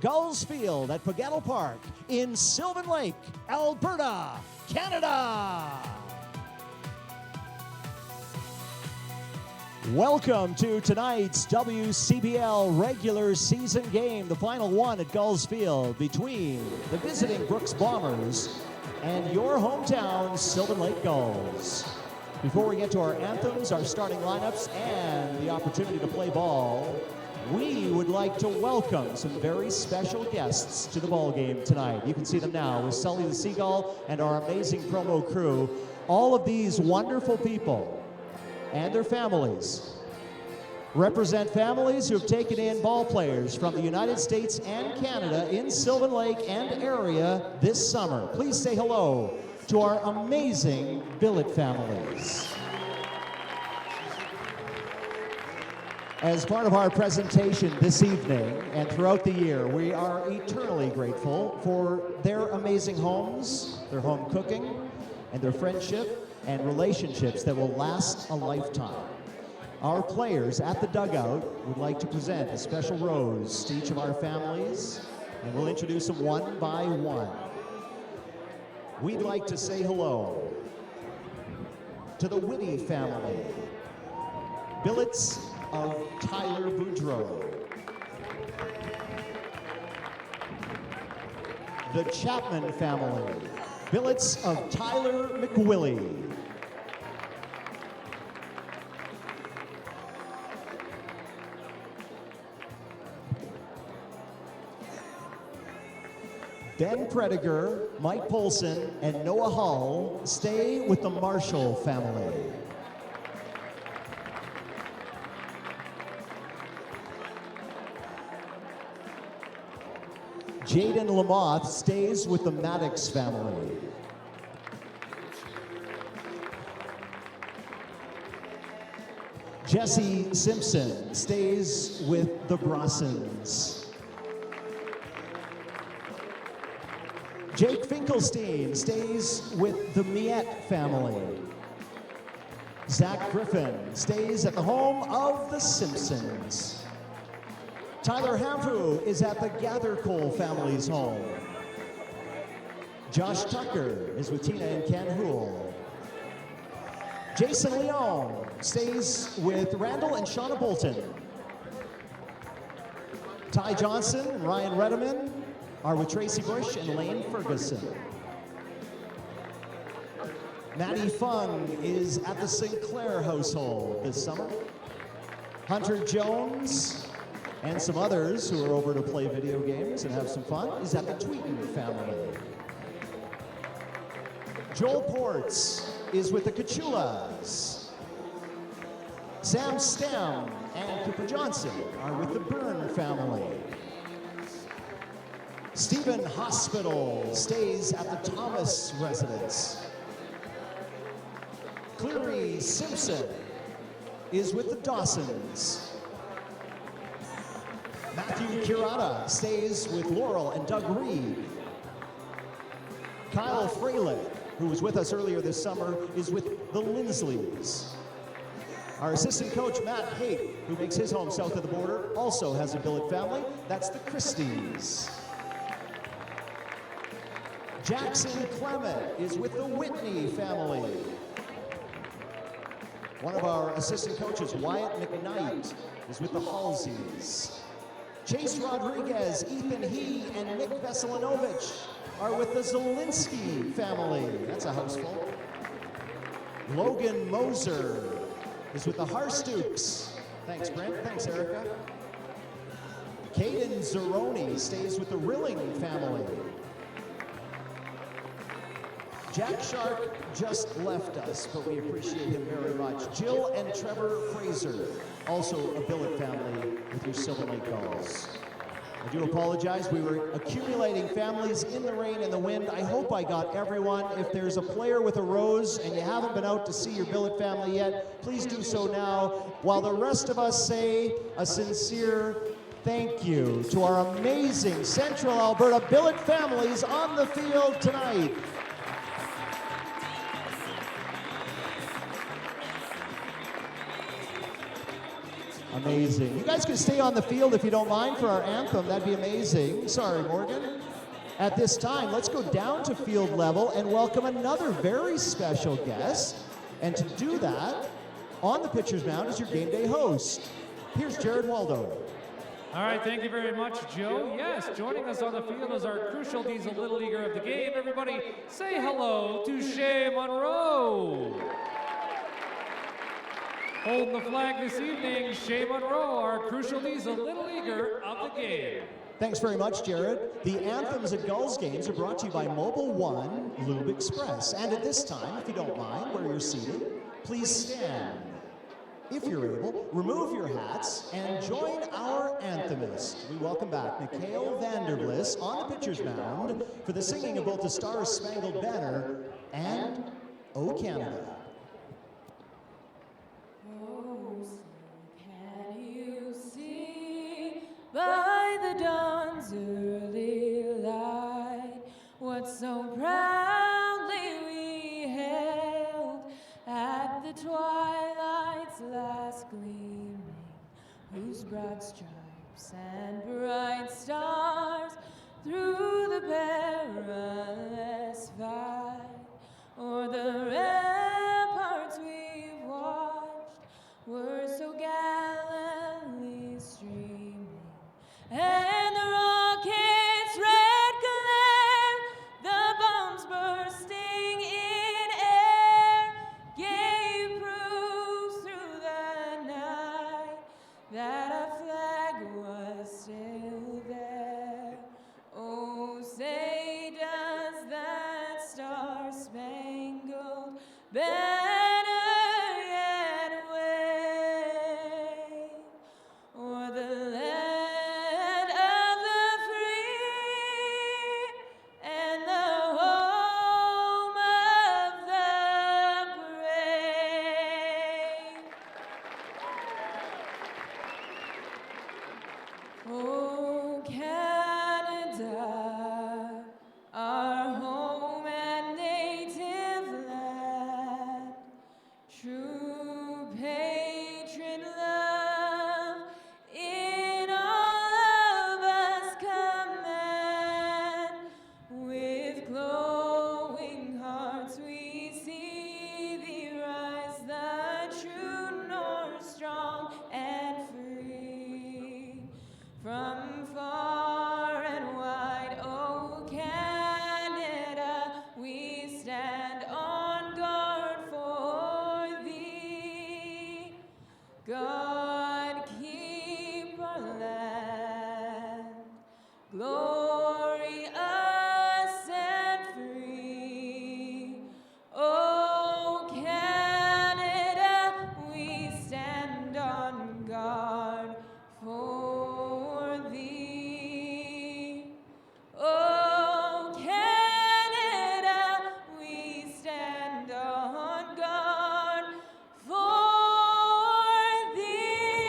Gulls Field at Pagettle Park in Sylvan Lake, Alberta, Canada. Welcome to tonight's WCBL regular season game, the final one at Gulls Field between the visiting Brooks Bombers and your hometown Sylvan Lake Gulls. Before we get to our anthems, our starting lineups, and the opportunity to play ball, we would like to welcome some very special guests to the ball game tonight. You can see them now with Sully the Seagull and our amazing promo crew. All of these wonderful people and their families represent families who have taken in ball players from the United States and Canada in Sylvan Lake and area this summer. Please say hello to our amazing billet families. As part of our presentation this evening and throughout the year, we are eternally grateful for their amazing homes, their home cooking, and their friendship and relationships that will last a lifetime. Our players at the dugout would like to present a special rose to each of our families, and we'll introduce them one by one. We'd like to say hello to the Whitty family, billets of Tyler Boudreau. The Chapman family, billets of Tyler McWillie. Ben Prediger, Mike Polson, and Noah Hull stay with the Marshall family. Jaden Lamoth stays with the Maddox family. Jesse Simpson stays with the Brossons. Jake Finkelstein stays with the Miette family. Zach Griffin stays at the home of the Simpsons. Tyler Hamfu is at the Gathercole family's home. Josh Tucker is with Tina and Ken Houle. Jason Leon stays with Randall and Shauna Bolton. Ty Johnson and Ryan Redeman are with Tracy Bush and Lane Ferguson. Maddie Fung is at the Sinclair household this summer. Hunter Jones and some others who are over to play video games and have some fun is at the Tweeten family. Joel Ports is with the Cachulas. Sam Stem and Cooper Johnson are with the Byrne family. Stephen Hospital stays at the Thomas residence. Cleary Simpson is with the Dawsons. Matthew Curata stays with Laurel and Doug Reed. Kyle Freilich, who was with us earlier this summer, is with the Linsleys. Our assistant coach, Matt Haight, who makes his home south of the border, also has a billet family. That's the Christies. Jackson Clement is with the Whitney family. One of our assistant coaches, Wyatt McKnight, is with the Halseys. Chase Rodriguez, Ethan He, and Nick Veselinovich are with the Zielinski family. That's a houseful. Logan Moser is with the Harstooks. Thanks, Brent. Thanks, Erica. Caden Zeroni stays with the Rilling family. Jack Shark just left us, but we appreciate him very much. Jill and Trevor Fraser, also a billet family with your Sylvan Lake Gulls. I do apologize, we were accumulating families in the rain and the wind. I hope I got everyone. If there's a player with a rose and you haven't been out to see your billet family yet, please do so now, while the rest of us say a sincere thank you to our amazing Central Alberta billet families on the field tonight. Amazing. You guys can stay on the field if you don't mind for our anthem. That'd be amazing. Sorry, Morgan. At this time, let's go down to field level and welcome another very special guest. And to do that, on the pitcher's mound is your game day host. Here's Jared Waldo. All right, thank you very much, Joe. Yes, joining us on the field is our crucial diesel little leaguer of the game. Everybody say hello to Shea Monroe. Holding the flag this evening, Shea Monroe, our crucial diesel little leaguer of the game. Thanks very much, Jared. The anthems at Gulls games are brought to you by Mobile One Lube Express. And at this time, if you don't mind where you're seated, please stand. If you're able, remove your hats and join our anthemist. We welcome back Mikhail Vanderbliss on the pitcher's mound for the singing of both the Stars Spangled Banner and O Canada. By the dawn's early light, what so proudly we hailed at the twilight's last gleaming, whose broad stripes and bright stars through the perilous fight o'er the ramparts we've watched were so gallantly streaming. And the rocket's red glare, the bombs bursting in air, gave proof through the night that our flag was still there. Oh, say does that star-spangled banner yet wave o'er the land from far and wide, oh Canada, we stand on guard for thee. God keep our land glorious and free. Oh Canada, we stand on guard for thee. Oh Canada, we stand on guard for thee.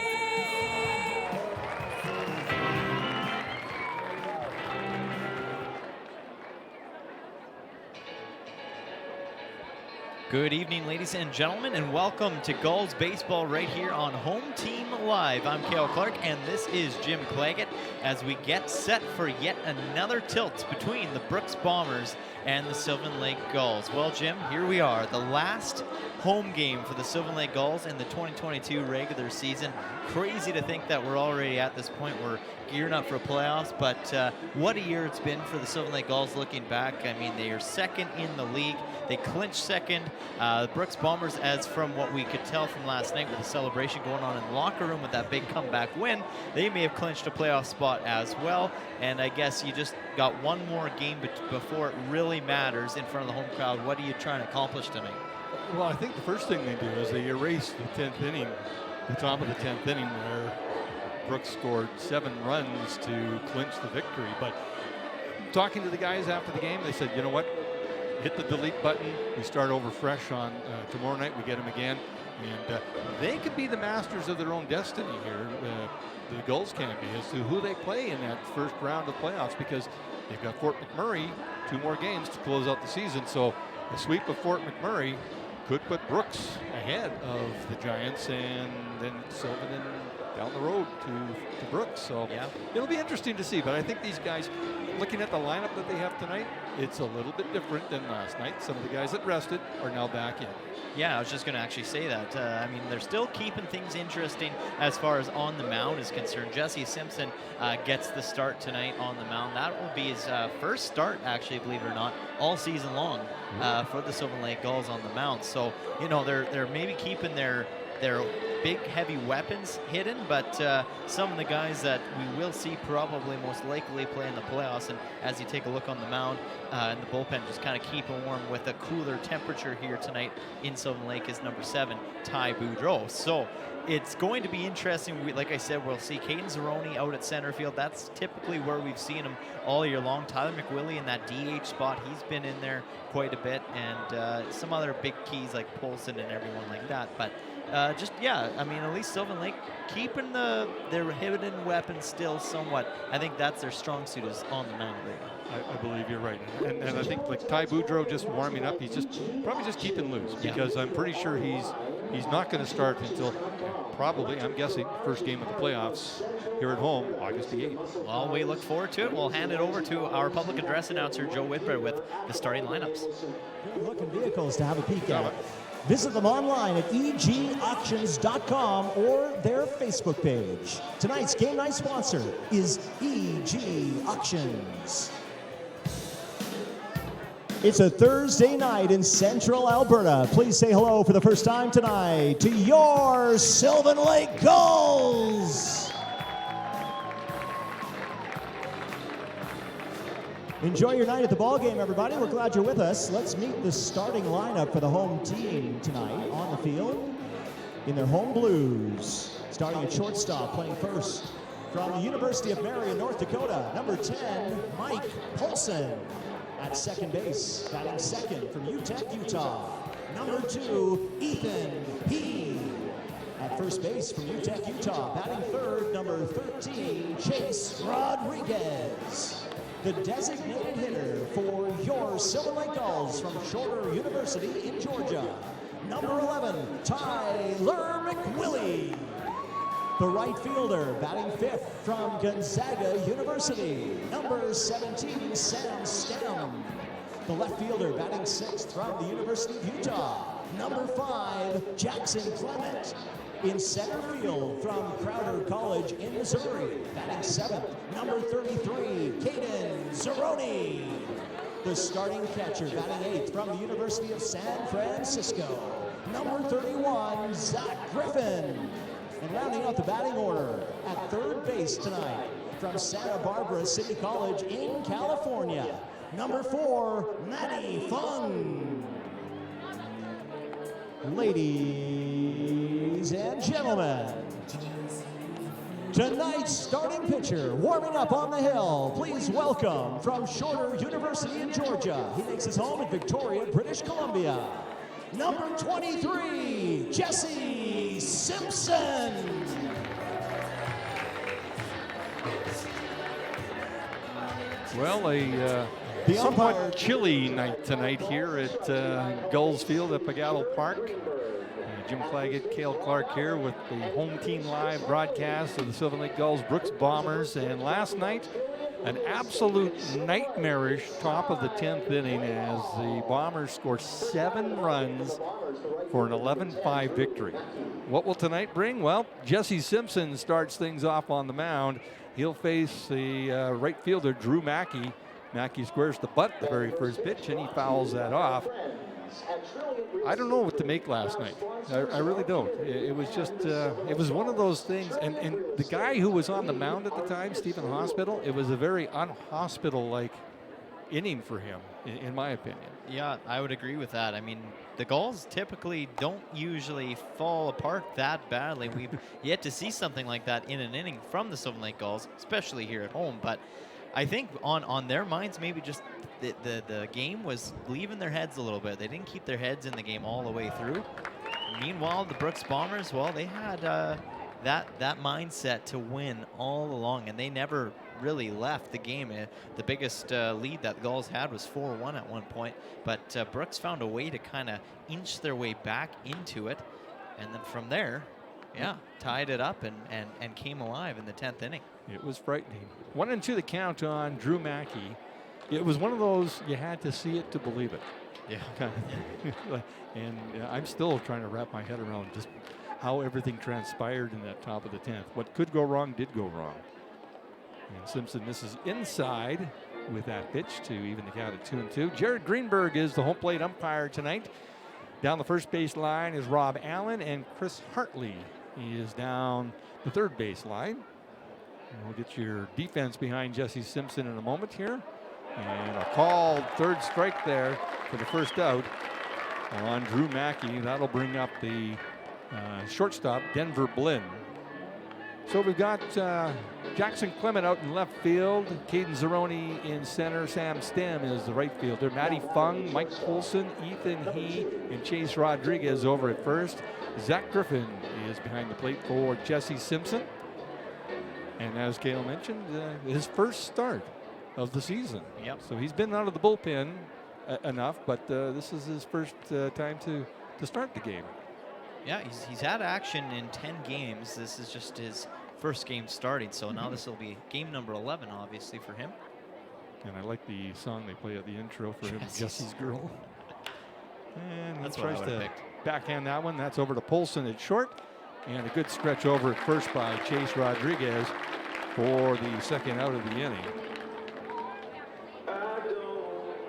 Good evening, ladies and gentlemen, and welcome to Gulls Baseball right here on Home Team Live. I'm Cale Clark, and this is Jim Claggett as we get set for yet another tilt between the Brooks Bombers and the Sylvan Lake Gulls. Well, Jim, here we are, the last home game for the Sylvan Lake Gulls in the 2022 regular season. Crazy to think that we're already at this point. We're gearing up for playoffs, but what a year it's been for the Sylvan Lake Gulls looking back. I mean, they are second in the league. They clinched second. The Brooks Bombers, as from what we could tell from last night with the celebration going on in the locker room with that big comeback win, they may have clinched a playoff spot as well. And I guess you just got one more game before it really matters in front of the home crowd. What are you trying to accomplish tonight? Well, I think the first thing they do is they erase the 10th inning, the top of the 10th inning where Brooks scored 7 runs to clinch the victory. But talking to the guys after the game, they said, you know what? Hit the delete button. We start over fresh on tomorrow night. We get them again. And they could be the masters of their own destiny here. The Gulls can be as to who they play in that first round of playoffs, because they've got Fort McMurray, 2 more games to close out the season. So a sweep of Fort McMurray could put Brooks ahead of the Giants, and then Sylvan and down the road to Brooks. So Yeah. it'll be interesting to see. But I think these guys, looking at the lineup that they have tonight, it's a little bit different than last night. Some of the guys that rested are now back in. Yeah, I was just going to actually say that. I mean, they're still keeping things interesting as far as on the mound is concerned. Jesse Simpson gets the start tonight on the mound. That will be his first start, actually, believe it or not, all season long for the Sylvan Lake Gulls on the mound. So, you know, they're maybe keeping their big, heavy weapons hidden, but some of the guys that we will see probably most likely play in the playoffs, and as you take a look on the mound and the bullpen, just kind of keep it warm with a cooler temperature here tonight in Sylvan Lake is number 7, Ty Boudreau. So it's going to be interesting. Like I said, we'll see Caden Zeroni out at center field. That's typically where we've seen him all year long. Tyler McWillie in that DH spot, he's been in there quite a bit, and some other big keys like Polson and everyone like that. But I mean, at least Sylvan Lake keeping their hidden weapons still somewhat. I think that's their strong suit is on the mound right now. I believe you're right. And I think like Ty Boudreau just warming up, he's probably just keeping loose, because I'm pretty sure he's not going to start until probably, I'm guessing, first game of the playoffs here at home, August the 8th. Well, we look forward to it. We'll hand it over to our public address announcer, Joe Whitbread, with the starting lineups. Good looking vehicles to have a peek at. Visit them online at egauctions.com or their Facebook page. Tonight's game night sponsor is EG Auctions. It's a Thursday night in Central Alberta. Please say hello for the first time tonight to your Sylvan Lake Gulls. Enjoy your night at the ball game, everybody. We're glad you're with us. Let's meet the starting lineup for the home team tonight on the field in their home blues. Starting at shortstop, playing first from the University of Marion, North Dakota, number 10, Mike Polson. At second base, batting second from UTEP, Utah, number 2, Ethan He. At first base from UTEP, Utah, batting third, number 13, Chase Rodriguez. The designated hitter for your Sylvan Lake Gulls from Shorter University in Georgia, number 11, Tyler McWillie. The right fielder, batting fifth from Gonzaga University, number 17, Sam Stem. The left fielder, batting sixth from the University of Utah, number 5, Jackson Clement. In center field from Crowder College in Missouri, batting seventh, number 33, Caden Zeroni. The starting catcher, batting eighth from the University of San Francisco, number 31, Zach Griffin. And rounding out the batting order at third base tonight from Santa Barbara City College in California, number 4, Maddie Fung. Ladies and gentlemen, tonight's starting pitcher warming up on the hill. Please welcome from Shorter University in Georgia. He makes his home in Victoria, British Columbia, number 23, Jesse Simpson. Well, a somewhat chilly night tonight here at Gulls Field at Pagato Park. Jim Claggett, Cale Clark here with the home team live broadcast of the Sylvan Lake Gulls Brooks Bombers. And last night, an absolute nightmarish top of the 10th inning as the Bombers score 7 runs for an 11-5 victory. What will tonight bring? Well, Jesse Simpson starts things off on the mound. He'll face the right fielder, Drew Mackey. Mackey squares the butt the very first pitch, and he fouls that off. I don't know what to make last night. I really don't. It was just, it was one of those things. And the guy who was on the mound at the time, Stephen Hospital, it was a very unhospital-like inning for him, in my opinion. Yeah, I would agree with that. I mean, the Gulls typically don't usually fall apart that badly. We've yet to see something like that in an inning from the Sylvan Lake Gulls, especially here at home. But I think on their minds, maybe just the game was leaving their heads a little bit. They didn't keep their heads in the game all the way through. Meanwhile, the Brooks Bombers, well, they had that mindset to win all along, and they never really left the game. The biggest lead that the Gulls had was 4-1 at one point, but Brooks found a way to kind of inch their way back into it, and then from there, Yeah, tied it up and came alive in the 10th inning. It was frightening. 1-2 the count on Drew Mackey. It was one of those you had to see it to believe it. Yeah. Kind of. And I'm still trying to wrap my head around just how everything transpired in that top of the 10th. What could go wrong did go wrong. And Simpson misses inside with that pitch to even the count at 2-2. Jared Greenberg is the home plate umpire tonight. Down the first base line is Rob Allen, and Chris Hartley is down the third base line. And we'll get your defense behind Jesse Simpson in a moment here. And a called third strike there for the first out on Drew Mackey. That'll bring up the shortstop, Denver Blinn. So we've got Jackson Clement out in left field, Caden Zeroni in center, Sam Stem is the right fielder, Matty Fung, Mike Polson, Ethan He, and Chase Rodriguez over at first. Zach Griffin is behind the plate for Jesse Simpson. And as Cale mentioned, his first start of the season. Yep. So he's been out of the bullpen enough, but this is his first time to start the game. Yeah, he's had action in 10 games. This is just his first game starting, so now this will be game number 11, obviously, for him. And I like the song they play at the intro for him, Jesse's Girl. And That's he what I tries would have to picked. backhand that one. That's over to Polson at short. And a good stretch over at first by Chase Rodriguez for the second out of the inning.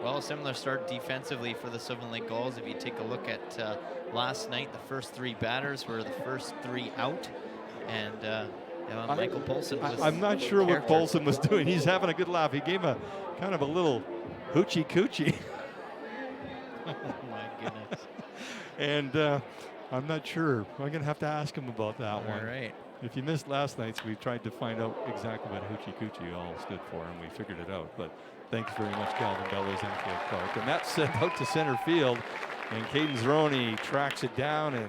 Well, a similar start defensively for the Sylvan Lake Gulls. If you take a look at last night, the first three batters were the first three out. And Michael Polson was I'm not sure what Polson was doing. He's having a good laugh. He gave a kind of a little hoochie coochie. Oh, my goodness. And I'm not sure. I'm going to have to ask him about that one. All right. If you missed last night's, we tried to find out exactly what hoochie coochie all stood for, and we figured it out. But thanks very much, Calvin Bellows and Cale Clark. And that's sent out to center field. And Caden Zeroni tracks it down and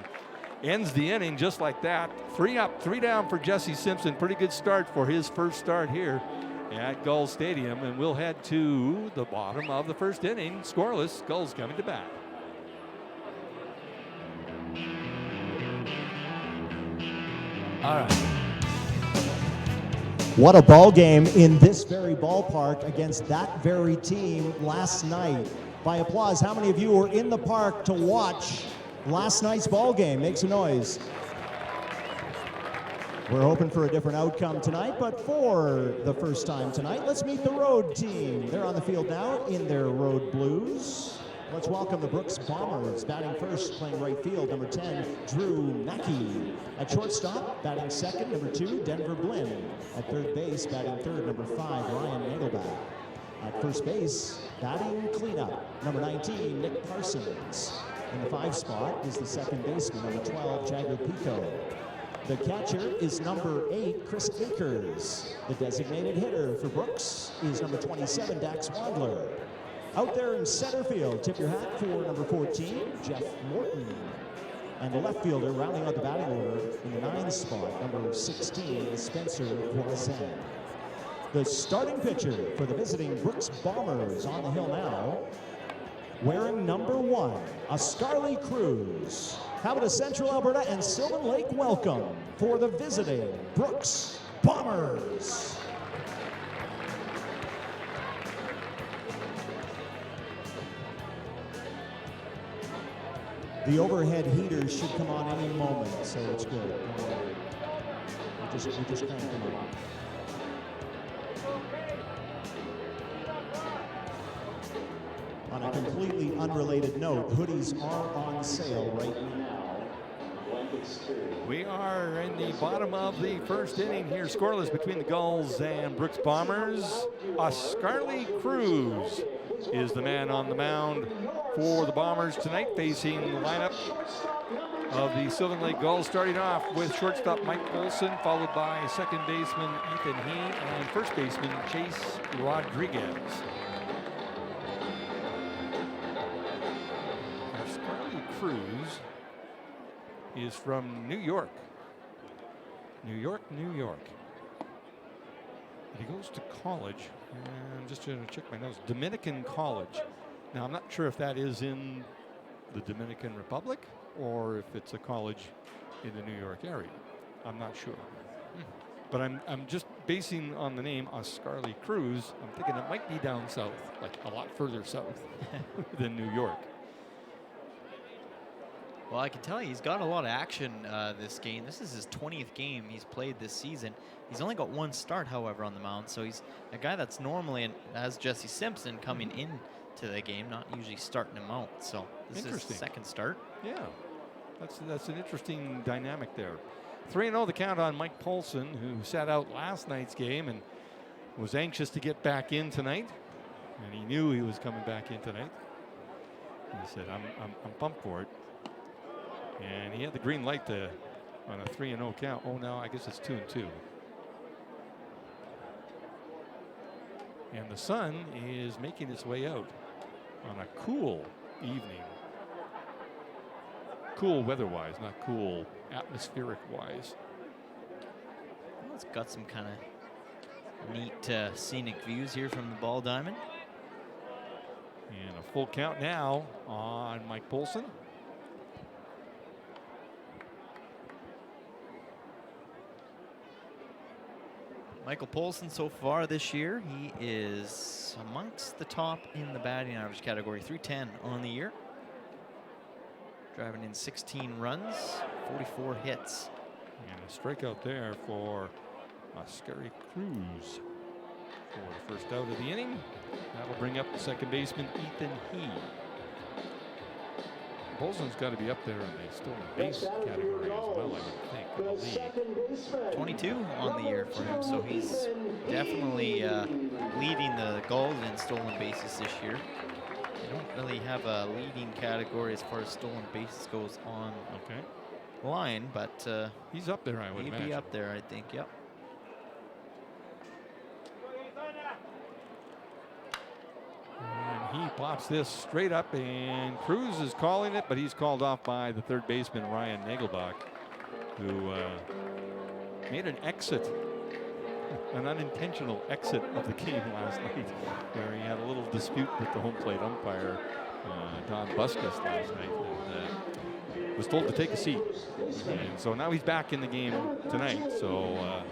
ends the inning just like that. 3 up, 3 down for Jesse Simpson. Pretty good start for his first start here at Gulls Stadium. And we'll head to the bottom of the first inning. Scoreless, Gulls coming to bat. All right. What a ball game in this very ballpark against that very team last night. By applause, how many of you were in the park to watch last night's ball game? Make some noise. We're hoping for a different outcome tonight, but for the first time tonight, let's meet the road team. They're on the field now in their road blues. Let's welcome the Brooks Bombers. Batting first, playing right field, number 10, Drew Mackey. At shortstop, batting second, number 2, Denver Blinn. At third base, batting third, number 5, Ryan Nagelbach. At first base, batting cleanup, number 19, Nick Parsons. In the 5 spot is the second baseman, number 12, Jagger Pico. The catcher is number 8, Chris Akers. The designated hitter for Brooks is number 27, Dax Wadler. Out there in center field, tip your hat for number 14, Jeff Morton. And the left fielder rounding out the batting order in the 9 spot, number 16, is Spencer Voisin. The starting pitcher for the visiting Brooks Bombers on the hill now, wearing number 1, a Scarly Cruz. How about a Central Alberta and Sylvan Lake welcome for the visiting Brooks Bombers. The overhead heaters should come on any moment, so it's good. Don't worry. We just cranked them on. On a completely unrelated note, hoodies are on sale right now. We are in the bottom of the first inning here. Scoreless between the Gulls and Brooks Bombers. Scarly Cruz is the man on the mound for the Bombers tonight, facing the lineup of the Sylvan Lake Gulls, starting off with shortstop Mike Olson, followed by second baseman Ethan He and first baseman Chase Rodriguez. Scarly Cruz is from New York. New York. He goes to college, and I'm just going to check my notes. Dominican College. Now, I'm not sure if that is in the Dominican Republic or if it's a college in the New York area. I'm not sure. But I'm just basing on the name Oscarly Cruz. I'm thinking it might be down south, like a lot further south than New York. Well, I can tell you he's got a lot of action this game. This is his 20th game he's played this season. He's only got one start, however, on the mound. So he's a guy that's normally, as Jesse Simpson, coming into the game, not usually starting him out. So this is his second start. Yeah, that's an interesting dynamic there. 3-0 the count on Mike Polson, who sat out last night's game and was anxious to get back in tonight. And he knew he was coming back in tonight. He said, I'm pumped for it. And he had the green light on a 3-0 count. Oh, no, I guess it's 2-2. And the sun is making its way out on a cool evening. Cool weather-wise, not cool atmospheric-wise. Well, it's got some kind of neat scenic views here from the ball diamond. And a full count now on Mike Polson. Michael Polson so far this year, he is amongst the top in the batting average category, 310 on the year. Driving in 16 runs, 44 hits. And a strikeout there for Oscarly Cruz for the first out of the inning. That'll bring up the second baseman, Ethan He. Polson's got to be up there in the stolen base category as well, I would think, in the league. 22 on the year for him, so he's definitely leading the Gulls in stolen bases this year. They don't really have a leading category as far as stolen bases goes on line, but he's up there, I would imagine. He'd be up there, I think, yep. And he pops this straight up, and Cruz is calling it, but he's called off by the third baseman, Ryan Nagelbach, who made an exit, an unintentional exit of the game last night, where he had a little dispute with the home plate umpire, Don Buskus, last night, and was told to take a seat. And so now he's back in the game tonight, so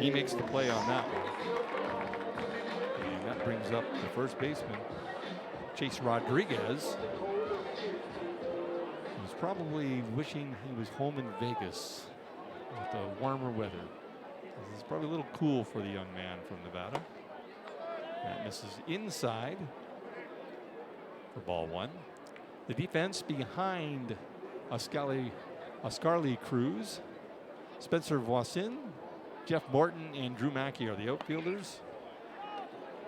he makes the play on that one. Brings up the first baseman, Chase Rodriguez. He's probably wishing he was home in Vegas with the warmer weather. It's probably a little cool for the young man from Nevada. That misses inside for ball one. The defense behind Oscarly Cruz, Spencer Voisin, Jeff Morton, and Drew Mackey are the outfielders.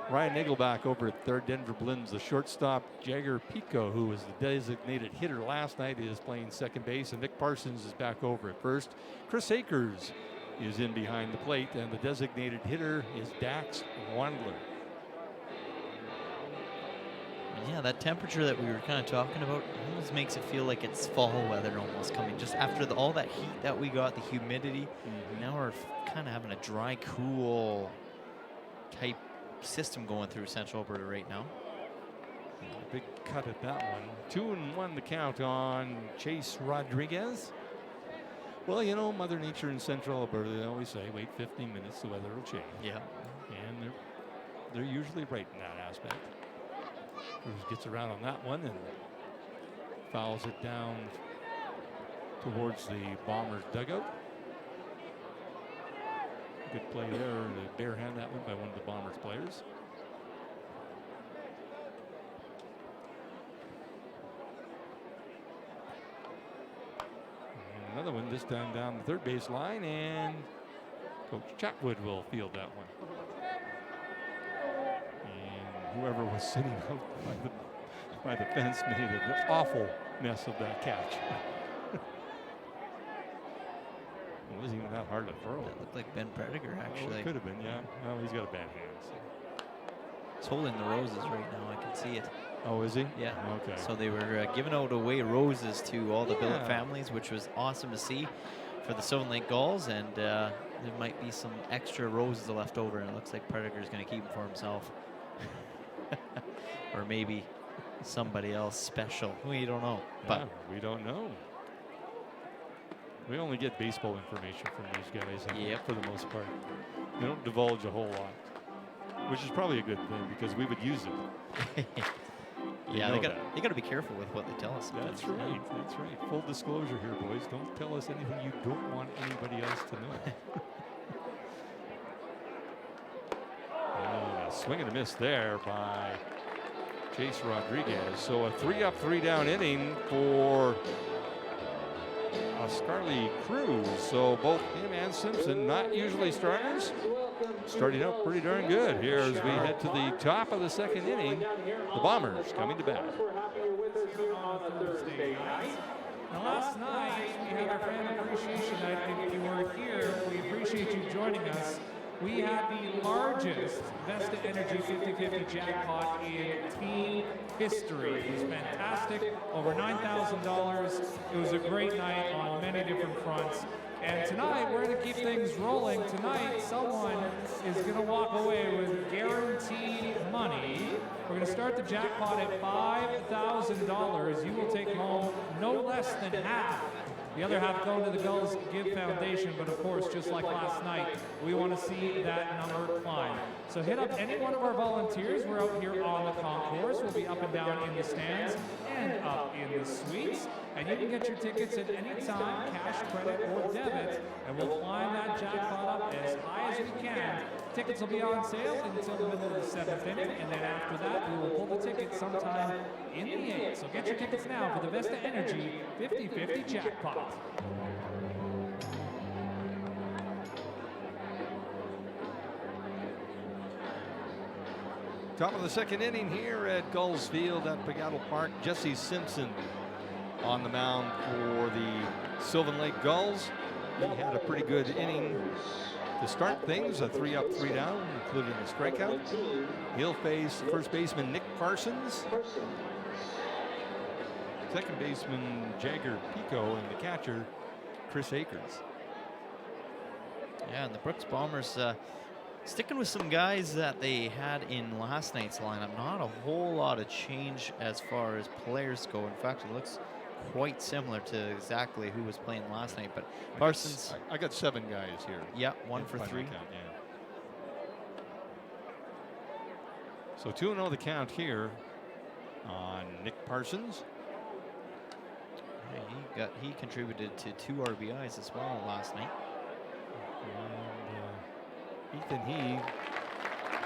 Ryan Nagelbach over at third. Denver Blins, the shortstop. Jagger Pico, who was the designated hitter last night, is playing second base. And Nick Parsons is back over at first. Chris Akers is in behind the plate. And the designated hitter is Dax Wandler. Yeah, that temperature that we were kind of talking about almost makes it feel like it's fall weather almost coming. Just after all that heat that we got, the humidity. Now we're kind of having a dry, cool type system going through Central Alberta right now. Big cut at that one. 2-1 the count on Chase Rodriguez. Well, you know, Mother Nature in Central Alberta, they always say, wait 15 minutes, the weather will change. Yeah. And they're usually right in that aspect. Cruz gets around on that one and fouls it down towards the Bombers' dugout. Good play there to barehand that one by one of the Bombers players. And another one this time down the third base line, and Coach Chatwood will field that one. And whoever was sitting out by the fence made an awful mess of that catch. It wasn't even that hard to throw. That looked like Ben Prediger, actually. Well, it could have been, yeah. Well, he's got a bad hand. So. He's holding the roses right now. I can see it. Oh, is he? Yeah. Okay. So they were giving out away roses to all the billet families, which was awesome to see for the Sylvan Lake Gulls. And there might be some extra roses left over, and it looks like Prediger's going to keep them for himself. Or maybe somebody else special. We don't know. Yeah, but we don't know. We only get baseball information from these guys Yep. for the most part. They don't divulge a whole lot, which is probably a good thing because we would use it. Yeah, know they got to be careful with what they tell us. That's right. That's right. Full disclosure here, boys. Don't tell us anything you don't want anybody else to know. A swing and a miss there by Chase Rodriguez. So a 3-up, 3-down inning for Scarly Cruz. So both him and Simpson, not usually starters, starting out pretty darn good here as we head to the top of the second inning. The Bombers coming to bat. Now, last night we had our fan appreciation night. If you were here, we appreciate you joining us. We had the largest Vesta Energy 50-50 jackpot in team history. It was fantastic, over $9,000. It was a great night on many different fronts. And tonight, we're going to keep things rolling. Tonight, someone is going to walk away with guaranteed money. We're going to start the jackpot at $5,000. You will take home no less than half. The other half going to the Gulls Give Foundation, but of course, just like last night, we want to see that number climb. So hit up any one of our volunteers. We're out here on the concourse. We'll be up and down in the stands and up in the suites. And you can get your tickets at any time, cash, credit, or debit, and we'll climb that jackpot up as high as we can. Tickets will be on sale until the middle of the 7th inning, and then after that, we will pull the tickets sometime in the 8th. So get your tickets now for the Vesta Energy 50-50 jackpot. Top of the second inning here at Gulls Field at Pagato Park. Jesse Simpson on the mound for the Sylvan Lake Gulls. He had a pretty good inning to start things, a 3-up, 3-down, including a strikeout. He'll face first baseman Nick Parsons, second baseman Jagger Pico, and the catcher Chris Akers. Yeah, and the Brooks Bombers sticking with some guys that they had in last night's lineup. Not a whole lot of change as far as players go. In fact, it looks quite similar to exactly who was playing last night. But Parsons, I got 7 guys here. Yeah, 1 for 3. Count, yeah. So 2-0 the count here on Nick Parsons. Yeah, he contributed to 2 RBIs as well last night. And Ethan He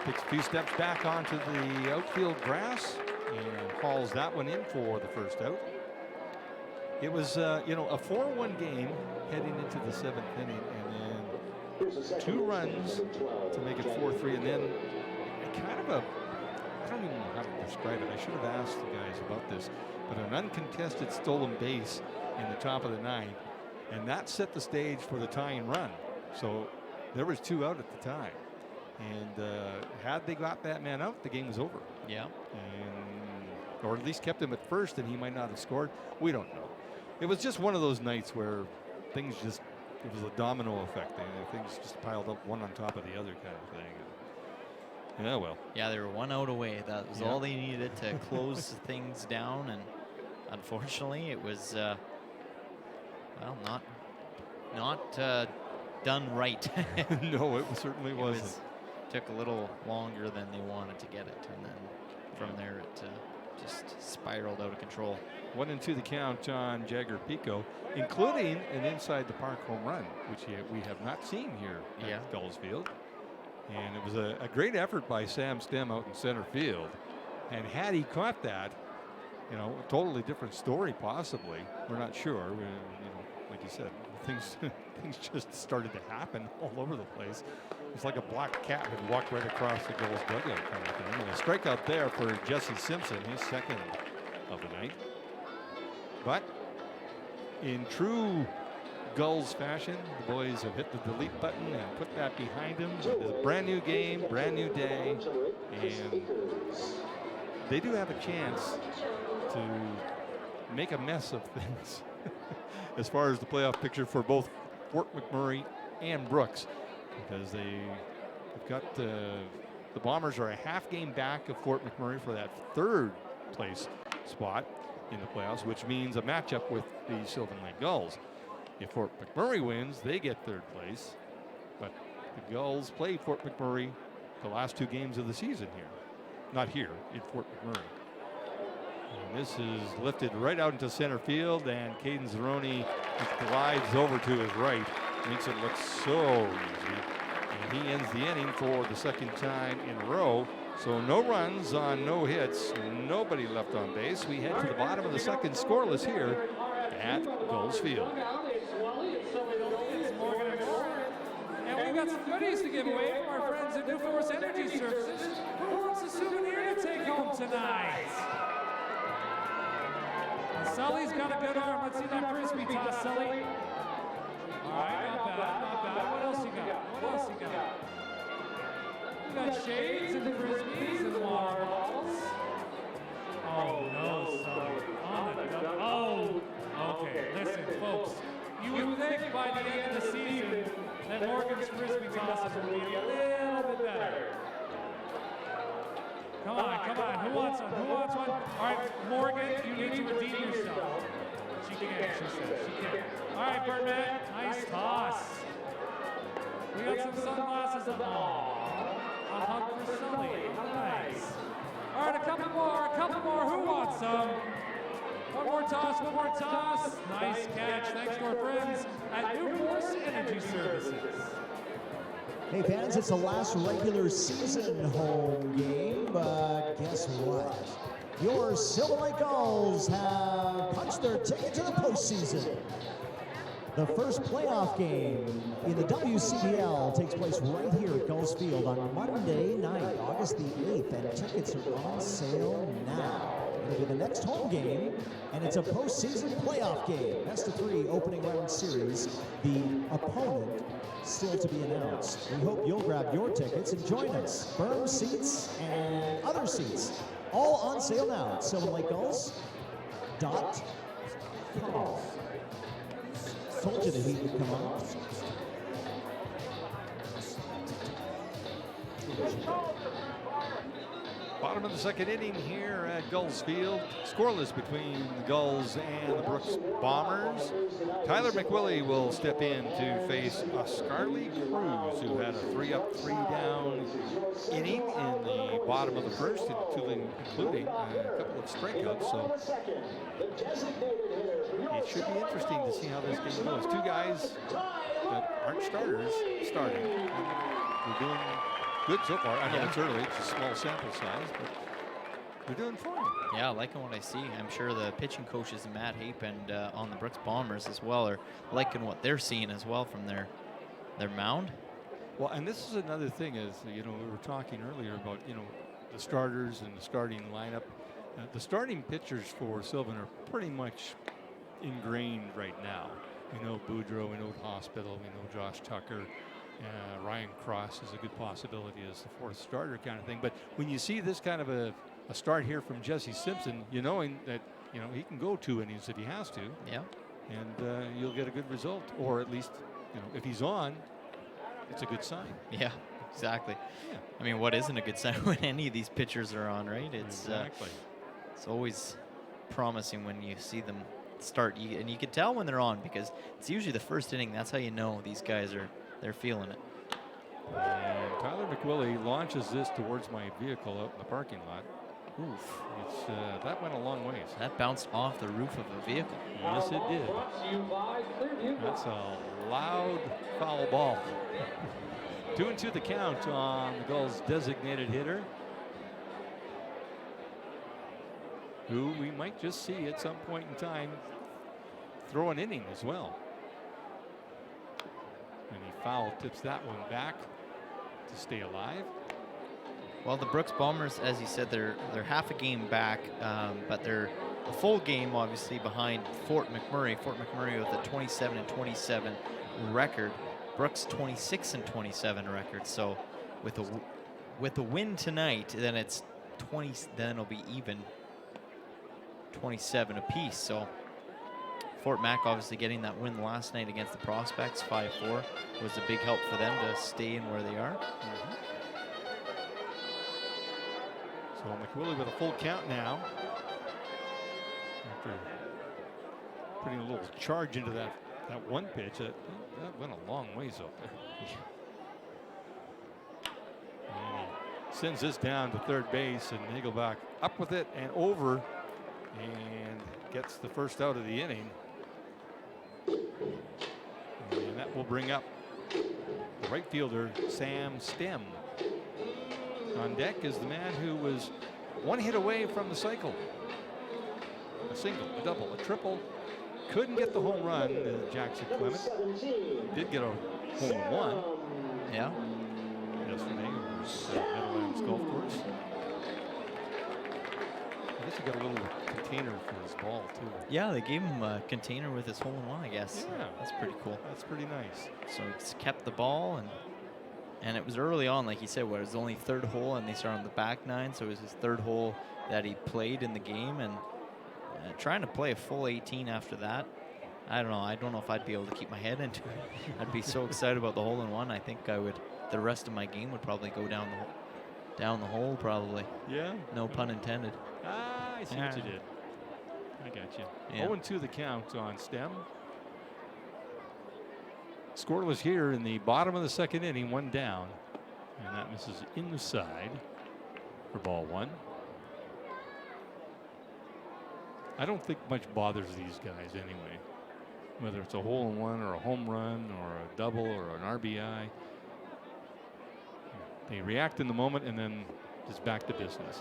takes a few steps back onto the outfield grass and hauls that one in for the first out. It was, a 4-1 game heading into the 7th inning, and then 2 runs to make it 4-3, and then kind of I don't even know how to describe it. I should have asked the guys about this, but an uncontested stolen base in the top of the 9th, and that set the stage for the tying run. So there was 2 out at the time, and had they got that man out, the game was over. Yeah, or at least kept him at first, and he might not have scored. We don't know. It was just one of those nights where it was a domino effect. Things just piled up one on top of the other kind of thing. Yeah, well. Yeah, they were 1 out away. That was all they needed to close things down, and unfortunately, it was not done right. No, it certainly wasn't. Took a little longer than they wanted to get it, and then from there it just spiraled out of control. 1-2 the count on Jagger Pico, including an inside the park home run, which we have not seen here at Gulls Field. And it was a great effort by Sam Stem out in center field. And had he caught that, a totally different story possibly. We're not sure. Like you said, things just started to happen all over the place. It's like a black cat had walked right across the Gulls dugout kind of thing. And a strikeout there for Jesse Simpson, his second of the night. But in true Gulls fashion, the boys have hit the delete button and put that behind them. It's a brand new game, brand new day, and they do have a chance to make a mess of things as far as the playoff picture for both Fort McMurray and Brooks, because they've got the Bombers are a half game back of Fort McMurray for that 3rd place spot in the playoffs, which means a matchup with the Sylvan Lake Gulls. If Fort McMurray wins, they get third place. But the Gulls play Fort McMurray the last 2 games of the season here. Not here, in Fort McMurray. And this is lifted right out into center field, and Caden Zeroni glides over to his right. Makes it look so easy. And he ends the inning for the 2nd time in a row. So no runs on no hits, nobody left on base. We head to the bottom of the 2nd, scoreless here at Gulls Field. And we've got some goodies to give away from our friends at New Force Energy Services. Who wants a souvenir to take home tonight? Well, Sully's got a good arm. Let's see that frisbee toss, Sully. All right, not bad, not bad. What else you got? What else you got? We got shades and frisbees and water bottles. Oh no, Sully. On the double. Oh, okay. Listen, folks. You would think by the end of the season that Morgan's frisbee tosses will be a little bit better. Come on, come on. Who wants one? Who wants one? All right, Morgan, you need to redeem yourself. She can, she says. She can. All right, Birdman, nice toss. We got some sunglasses and all. A hug for Sully. Nice. All right, a couple more. Who wants some? One more toss, one more toss. Nice catch. Thanks to our friends at New Force Energy Services. Hey fans, it's the last regular season home game, but guess what? Your Silver Lake Gulls have punched their ticket to the postseason. The first playoff game in the WCBL takes place right here at Gulls Field on Monday night, August the 8th, and tickets are on sale now. It'll be the next home game, and it's a postseason playoff game. Best of 3 opening round series. The opponent still to be announced. We hope you'll grab your tickets and join us. Firm seats and other seats, all on sale now at SilverLakeGulls.com. Told you the heat would come on. Bottom of the 2nd inning here at Gulls Field. Scoreless between the Gulls and the Brooks Bombers. Tyler McWillie will step in to face Oscarly Cruz, who had a 3-up, 3-down inning in the bottom of the 1st, including a couple of strikeouts. So it should be interesting to see how this game goes. 2 guys that aren't starters starting. We're doing good so far. I know it's early, it's a small sample size, but we're doing fine. Yeah, liking what I see. I'm sure the pitching coaches, Matt Hape and on the Brooks Bombers as well, are liking what they're seeing as well from their mound. Well, and this is another thing is, we were talking earlier about, the starters and the starting lineup. The starting pitchers for Sylvan are pretty much ingrained right now. We know Boudreaux, we know Hospital, we know Josh Tucker. Ryan Cross is a good possibility as the 4th starter kind of thing. But when you see this kind of a start here from Jesse Simpson, knowing that, he can go 2 innings if he has to. Yeah. And you'll get a good result. Or at least, if he's on, it's a good sign. Yeah, exactly. Yeah. I mean, what isn't a good sign when any of these pitchers are on, right? It's exactly. It's always promising when you see them start. And you can tell when they're on because it's usually the first inning. That's how you know these guys they're feeling it. And Tyler McWillie launches this towards my vehicle out in the parking lot. Oof. That went a long ways. That bounced off the roof of a vehicle. Yes, it did. That's a loud foul ball. 2-2 the count on the Gulls' designated hitter, who we might just see at some point in time throw an inning as well. And he foul tips that one back to stay alive. Well, the Brooks Bombers, as you said, they're half a game back, but they're a full game, obviously, behind Fort McMurray. Fort McMurray with a 27-27 record. Brooks 26-27 record. So with a win tonight, then it's 20. Then it'll be even 27 apiece. So Fort Mac obviously getting that win last night against the Prospects, 5-4, was a big help for them to stay in where they are. So McWillie with a full count now, after putting a little charge into that That one pitch, that went a long ways up there. And he sends this down to third base, and Nagelbach up with it and over, and gets the first out of the inning. And that will bring up the right fielder, Sam Stem. On deck is the man who was one hit away from the cycle. A single, a double, a triple. Couldn't get the home run. Jackson Clement did get a home-run. Yeah. Yesterday at Meadowlands Golf Course. I guess he got a little container for his ball too. Yeah, they gave him a container with his hole-in-one, I guess. Yeah. That's pretty cool. That's pretty nice. So he's kept the ball, and it was early on, like he said, where it was only third hole, and they started on the back nine, so it was his third hole that he played in the game, and trying to play a full 18 after that. I don't know. I don't know if I'd be able to keep my head into it. I'd be so excited about the hole-in-one. I think I would. The rest of my game would probably go down the hole, probably. Yeah. No pun intended. Ah, I see what you did. I got you. Yeah. 0-2 the count on Stem. Scoreless here in the bottom of the second inning, one down. And that misses inside for ball one. I don't think much bothers these guys anyway. Whether it's a hole-in-one or a home run or a double or an RBI. They react in the moment and then just back to business.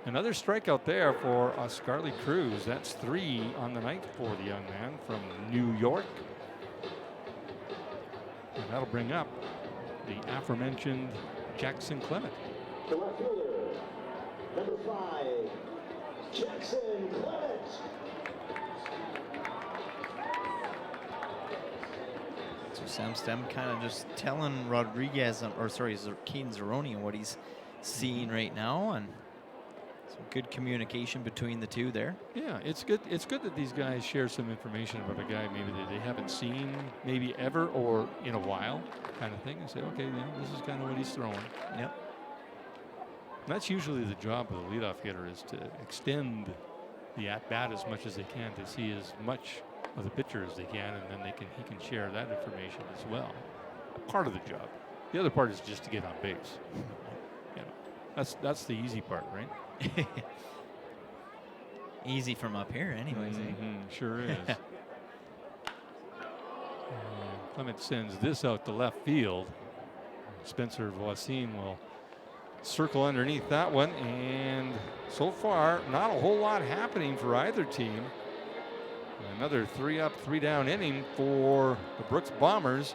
Another strikeout there for Oscarly Cruz. That's 3 on the night for the young man from New York. And that'll bring up the aforementioned Jackson Clement. The left fielder, number 5, Jackson Clement. So Sam Stem kind of just telling Rodriguez, Keaton Zeroni what he's seeing right now, and some good communication between the two there. Yeah, it's good. It's good that these guys share some information about a guy maybe that they haven't seen maybe ever or in a while, kind of thing, and say, okay, yeah, this is kind of what he's throwing. Yep. And that's usually the job of the leadoff hitter, is to extend the at bat as much as they can to see as much of the pitcher as they can, and then he can share that information as well. Part of the job. The other part is just to get on base. You know, that's the easy part, right? Easy from up here, anyways. Sure is. Clement sends this out to left field. Spencer Voisin will circle underneath that one, and so far not a whole lot happening for either team. Another 3-up, 3-down inning for the Brooks Bombers.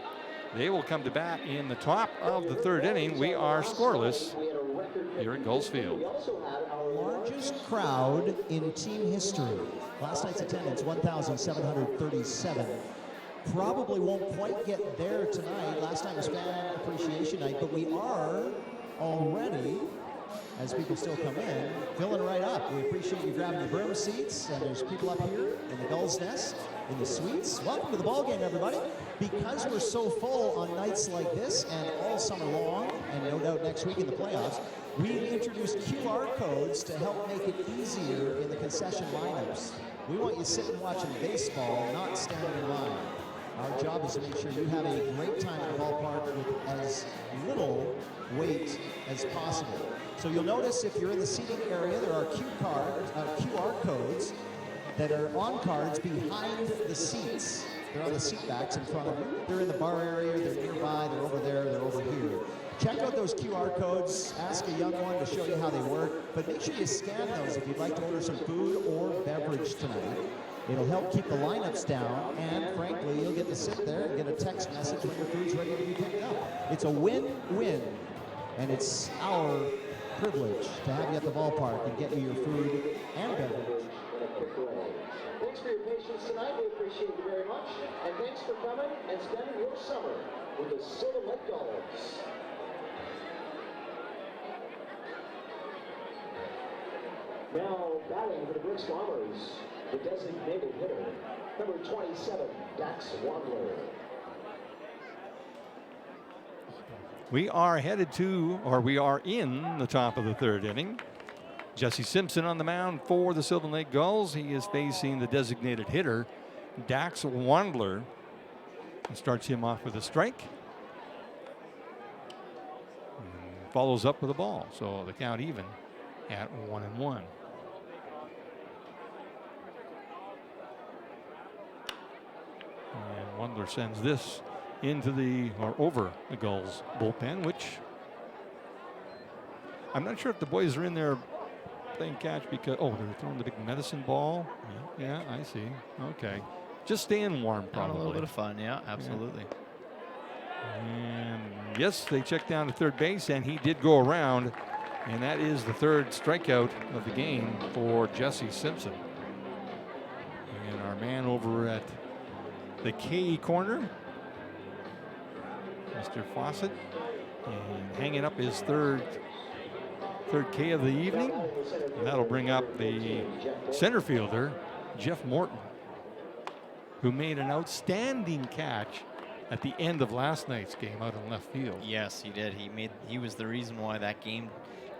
They will come to bat in the top of the third inning. We are scoreless here at Gulls Field. Largest crowd in team history. Last night's attendance, 1,737. Probably won't quite get there tonight. Last night was Fan Appreciation Night, but we are already, as people still come in, filling right up. We appreciate you grabbing your broom seats, and there's people up here in the Gull's Nest, in the suites. Welcome to the ball game, everybody. Because we're so full on nights like this and all summer long, and no doubt next week in the playoffs, we've introduced QR codes to help make it easier in the concession lineups. We want you sitting watching baseball, not standing in line. Our job is to make sure you have a great time at the ballpark with as little wait as possible. So you'll notice if you're in the seating area, there are QR codes that are on cards behind the seats. They're on the seat backs in front of you. They're in the bar area, they're nearby, they're over there, they're over here. Check out those QR codes, ask a young one to show you how they work, but make sure you scan those if you'd like to order some food or beverage tonight. It'll help keep the lineups down, and frankly, you'll get to sit there and get a text message when your food's ready to be picked up. It's a win-win, and it's our privilege to have you at the ballpark and get you your food and beverage. Thanks for your patience tonight. We appreciate you very much. And thanks for coming and spending your summer with the Silver Lake Gulls. Now batting for the Brooks Bombers, the designated hitter, number 27, Dax Wandler. We are headed to, or we are in the top of the third inning. Jesse Simpson on the mound for the Sylvan Lake Gulls. He is facing the designated hitter, Dax Wandler. and starts him off with a strike. And follows up with a ball. So the count even at 1-1. And Wundler sends this into over the Gulls bullpen, which I'm not sure if the boys are in there playing catch because, they're throwing the big medicine ball. Yeah, I see. Okay. Just staying warm, probably. A little bit of fun, yeah, absolutely. Yeah. And yes, they checked down to third base, and he did go around. And that is the third strikeout of the game for Jesse Simpson. And our man over at the K corner, Mr. Fawcett, and hanging up his third K of the evening. And that'll bring up the center fielder, Jeff Morton, who made an outstanding catch at the end of last night's game out in left field. Yes, he did. He was the reason why that game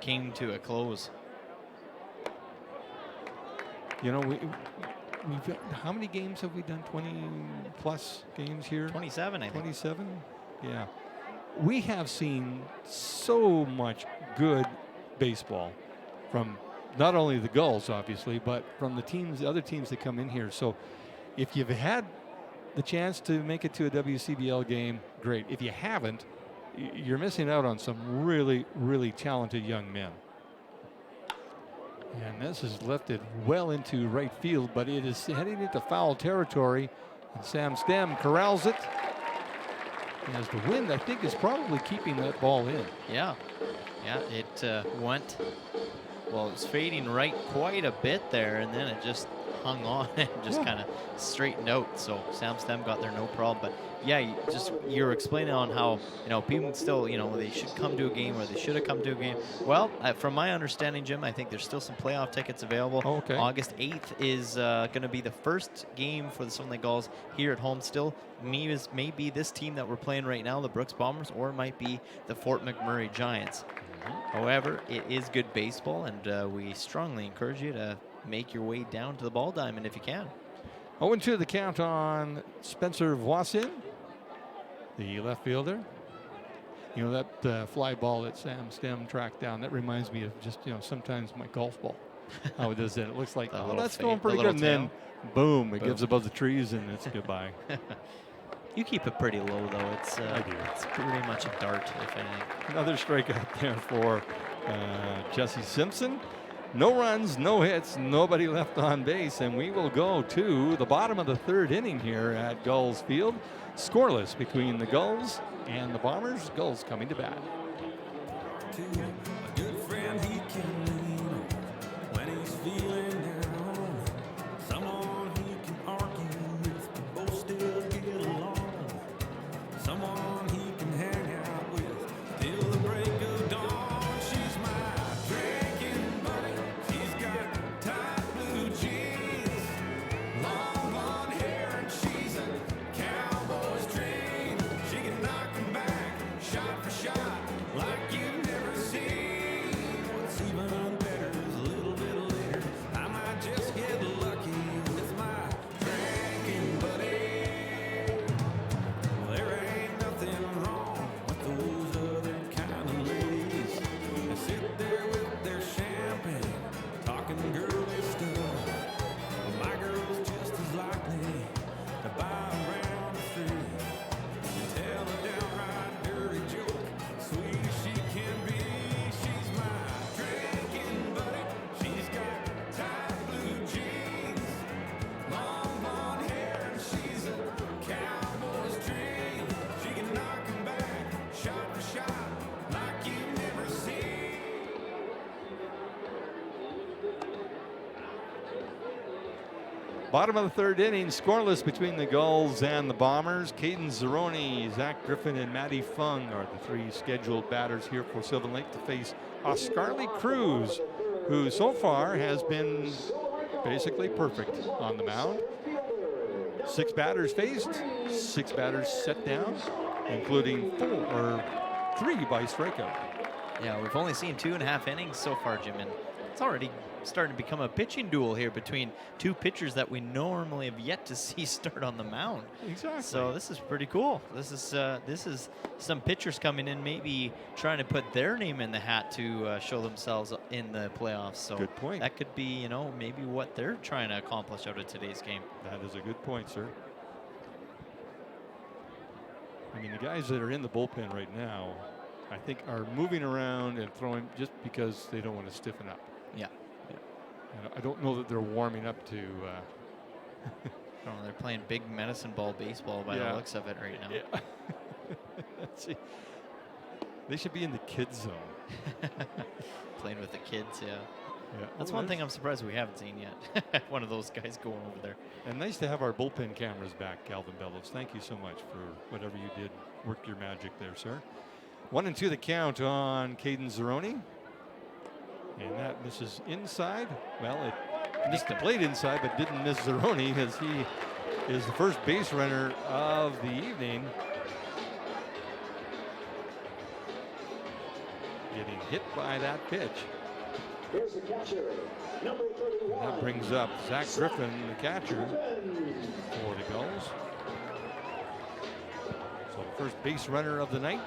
came to a close. You know, we've how many games have we done? 20 plus games here? 27, I think. 27? Yeah. We have seen so much good baseball from not only the Gulls, obviously, but from the other teams that come in here. So if you've had the chance to make it to a WCBL game, great. If you haven't, you're missing out on some really, really talented young men. And this is lifted well into right field, but it is heading into foul territory. And Sam Stem corrals it. As the wind, I think, is probably keeping that ball in. Yeah. Yeah, it went, well, it was fading right quite a bit there, and then it just hung on and just kind of straightened out. So Sam Stem got there no problem. But yeah, you're explaining on how, people still, they should come to a game or they should have come to a game. Well, from my understanding, Jim, I think there's still some playoff tickets available. Oh, okay. August 8th is going to be the first game for the Southern Lake Gulls here at home still. Maybe this team that we're playing right now, the Brooks Bombers, or it might be the Fort McMurray Giants. However, it is good baseball, and we strongly encourage you to make your way down to the ball diamond if you can. 0-2 the count on Spencer Voisin, the left fielder. That fly ball that Sam Stem tracked down, that reminds me of just, sometimes my golf ball. How it does that. It looks like, that's going pretty good. And then, boom, it gives above the trees, and it's goodbye. You keep it pretty low, though. I do. It's pretty much a dart, if anything. Another strikeout there for Jesse Simpson. No runs, no hits, nobody left on base, and we will go to the bottom of the third inning here at Gulls Field. Scoreless between the Gulls and the Bombers. Gulls coming to bat. A good friend he can lean on when he's feeling down. Someone he can argue with, but both still get along. Someone he can hang out with till the break of dawn. She's my drinking buddy. She's got tight blue jeans, long blonde hair, and she's a cowboy's dream. She can knock 'em back, shot for shot, like you've never seen. What's even better is a little bit later, I might just get lucky with my drinking buddy. Well, there ain't nothing wrong with those other kind of ladies. They sit there with their champagne, talking girly stuff. But my girl's just as likely to buy a round of three and tell a downright dirty joke, sweet as she can be. She's my drinking buddy. She's got tight blue jeans, long blonde hair, and she's a cowboy's dream. She can knock 'em back, shot for shot, like you've never seen. Bottom of the third inning, scoreless between the Gulls and the Bombers. Caden Zeroni, Zach Griffin, and Matty Fung are the three scheduled batters here for Sylvan Lake to face Oscarly Cruz, who so far has been basically perfect on the mound. 6 batters faced, 6 batters set down, including 3 by strikeout. Yeah, we've only seen 2.5 innings so far, Jim, and it's already starting to become a pitching duel here between two pitchers that we normally have yet to see start on the mound. Exactly. So this is pretty cool. This is some pitchers coming in, maybe trying to put their name in the hat to show themselves in the playoffs. So good point. that could be, maybe what they're trying to accomplish out of today's game. That is a good point, sir. I mean, the guys that are in the bullpen right now, I think, are moving around and throwing just because they don't want to stiffen up. Yeah. And I don't know that they're warming up to. They're playing big medicine ball baseball by the looks of it right now. Yeah. Let's see. They should be in the kids zone. Playing with the kids, yeah. Yeah. That's one thing I'm surprised we haven't seen yet. One of those guys going over there. And nice to have our bullpen cameras back, Calvin Bellows. Thank you so much for whatever you did. Worked your magic there, sir. 1-2 the count on Caden Zeroni. And that misses inside. Well, it missed the plate inside, but didn't miss Zeroni as he is the first base runner of the evening. Getting hit by that pitch. Here's the catcher, number 31. And that brings up Zach Griffin, the catcher for the Gulls. So the first base runner of the night.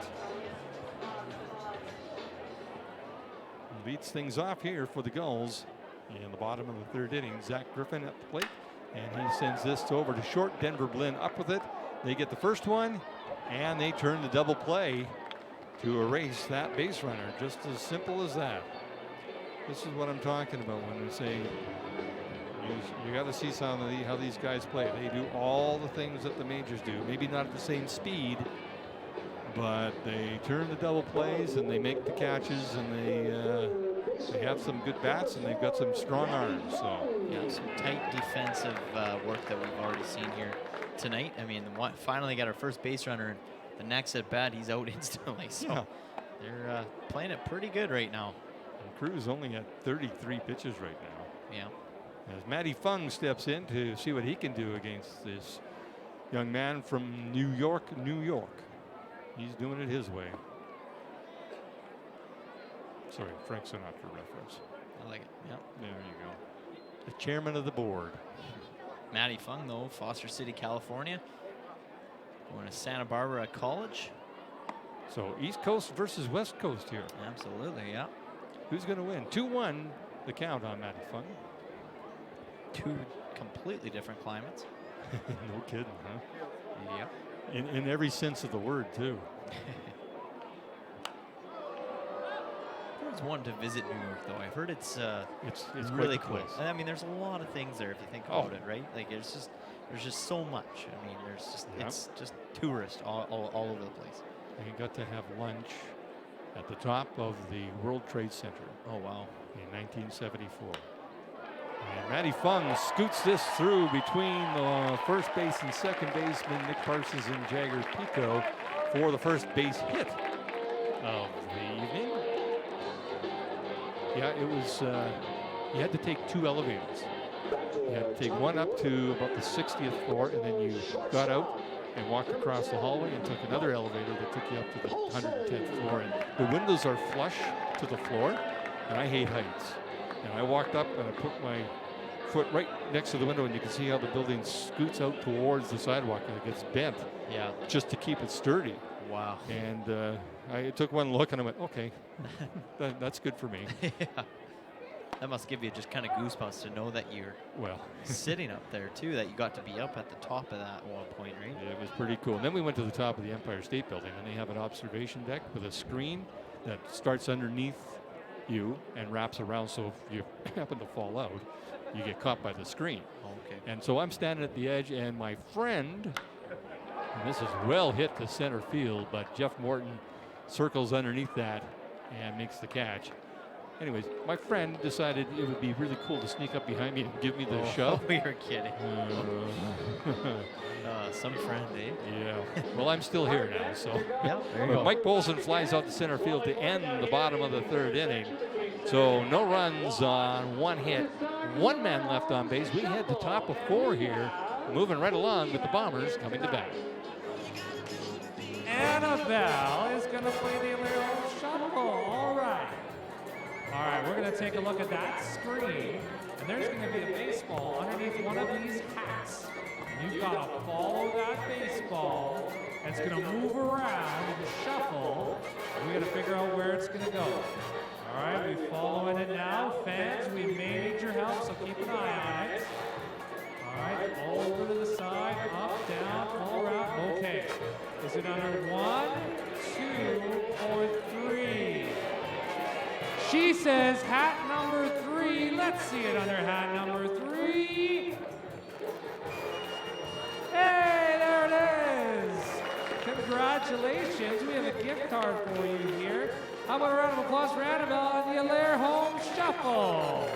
Leads things off here for the Gulls in the bottom of the third inning. Zach Griffin at the plate, and he sends this over to short. Denver Blinn up with it. They get the first one, and they turn the double play to erase that base runner. Just as simple as that. This is what I'm talking about when we say you got to see how these guys play. They do all the things that the majors do. Maybe not at the same speed, but they turn the double plays and they make the catches, and they have some good bats, and they've got some strong arms. So yeah, some tight defensive work that we've already seen here tonight. I mean, finally got our first base runner, and the next at bat he's out instantly. So they're playing it pretty good right now. And Cruz only at 33 pitches right now. Yeah. As Matty Fung steps in to see what he can do against this young man from New York, New York. He's doing it his way. Sorry, Frank Sinatra reference. I like it. Yeah. There you go. The chairman of the board. Matty Fung, though, Foster City, California. Going to Santa Barbara College. So East Coast versus West Coast here. Absolutely, yeah. Who's going to win? 2-1 the count on Matty Fung. Two completely different climates. No kidding, huh? Yep. In every sense of the word, too. I always wanted to visit New York, though. I've heard it's quite really the cool. place. I mean, there's a lot of things there if you think about it, right? Like there's just so much. I mean, it's just tourists all over the place. And he got to have lunch at the top of the World Trade Center. Oh wow! In 1974. And Matty Fung scoots this through between the first base and second baseman Nick Parsons and Jagger Pico for the first base hit of the evening. Yeah, it was, you had to take two elevators. You had to take one up to about the 60th floor, and then you got out and walked across the hallway and took another elevator that took you up to the 110th floor. And the windows are flush to the floor, and I hate heights. And I walked up and I put my foot right next to the window, and you can see how the building scoots out towards the sidewalk and it gets bent. Yeah. Just to keep it sturdy. Wow. And I took one look and I went, okay, that's good for me. Yeah. That must give you just kind of goosebumps to know that you're sitting up there too, that you got to be up at the top of that at one point, right? Yeah, it was pretty cool. And then we went to the top of the Empire State Building, and they have an observation deck with a screen that starts underneath you and wraps around, so if you happen to fall out, you get caught by the screen. Okay. And so I'm standing at the edge, and my friend, and this is well hit to center field, but Jeff Morton circles underneath that and makes the catch. Anyways, my friend decided it would be really cool to sneak up behind me and give me the shove. Oh, you're kidding. Some friend, eh? Yeah. Well, I'm still here now, so. Yeah, there you go. Mike Bolson flies out to center field to end the bottom of the third inning. So no runs on one hit. One man left on base. We had the top of four here, moving right along with the Bombers coming to bat. Annabelle is going to play the little shuffle. All right. All right, we're going to take a look at that screen, and there's going to be a baseball underneath one of these hats. And you've got to follow that baseball. And it's going to move around and shuffle. And we got to figure out where it's going to go. All right, we're following it now. Fans, we may need your help, so keep an eye on it. All right, all over to the side, up, down, all around. Okay. Is it under 1, 2, or 3? She says hat number 3. Let's see it under hat number 3. Hey, there it is. Congratulations. We have a gift card for you here. How about a round of applause for Annabelle and the Allaire Home Shuffle?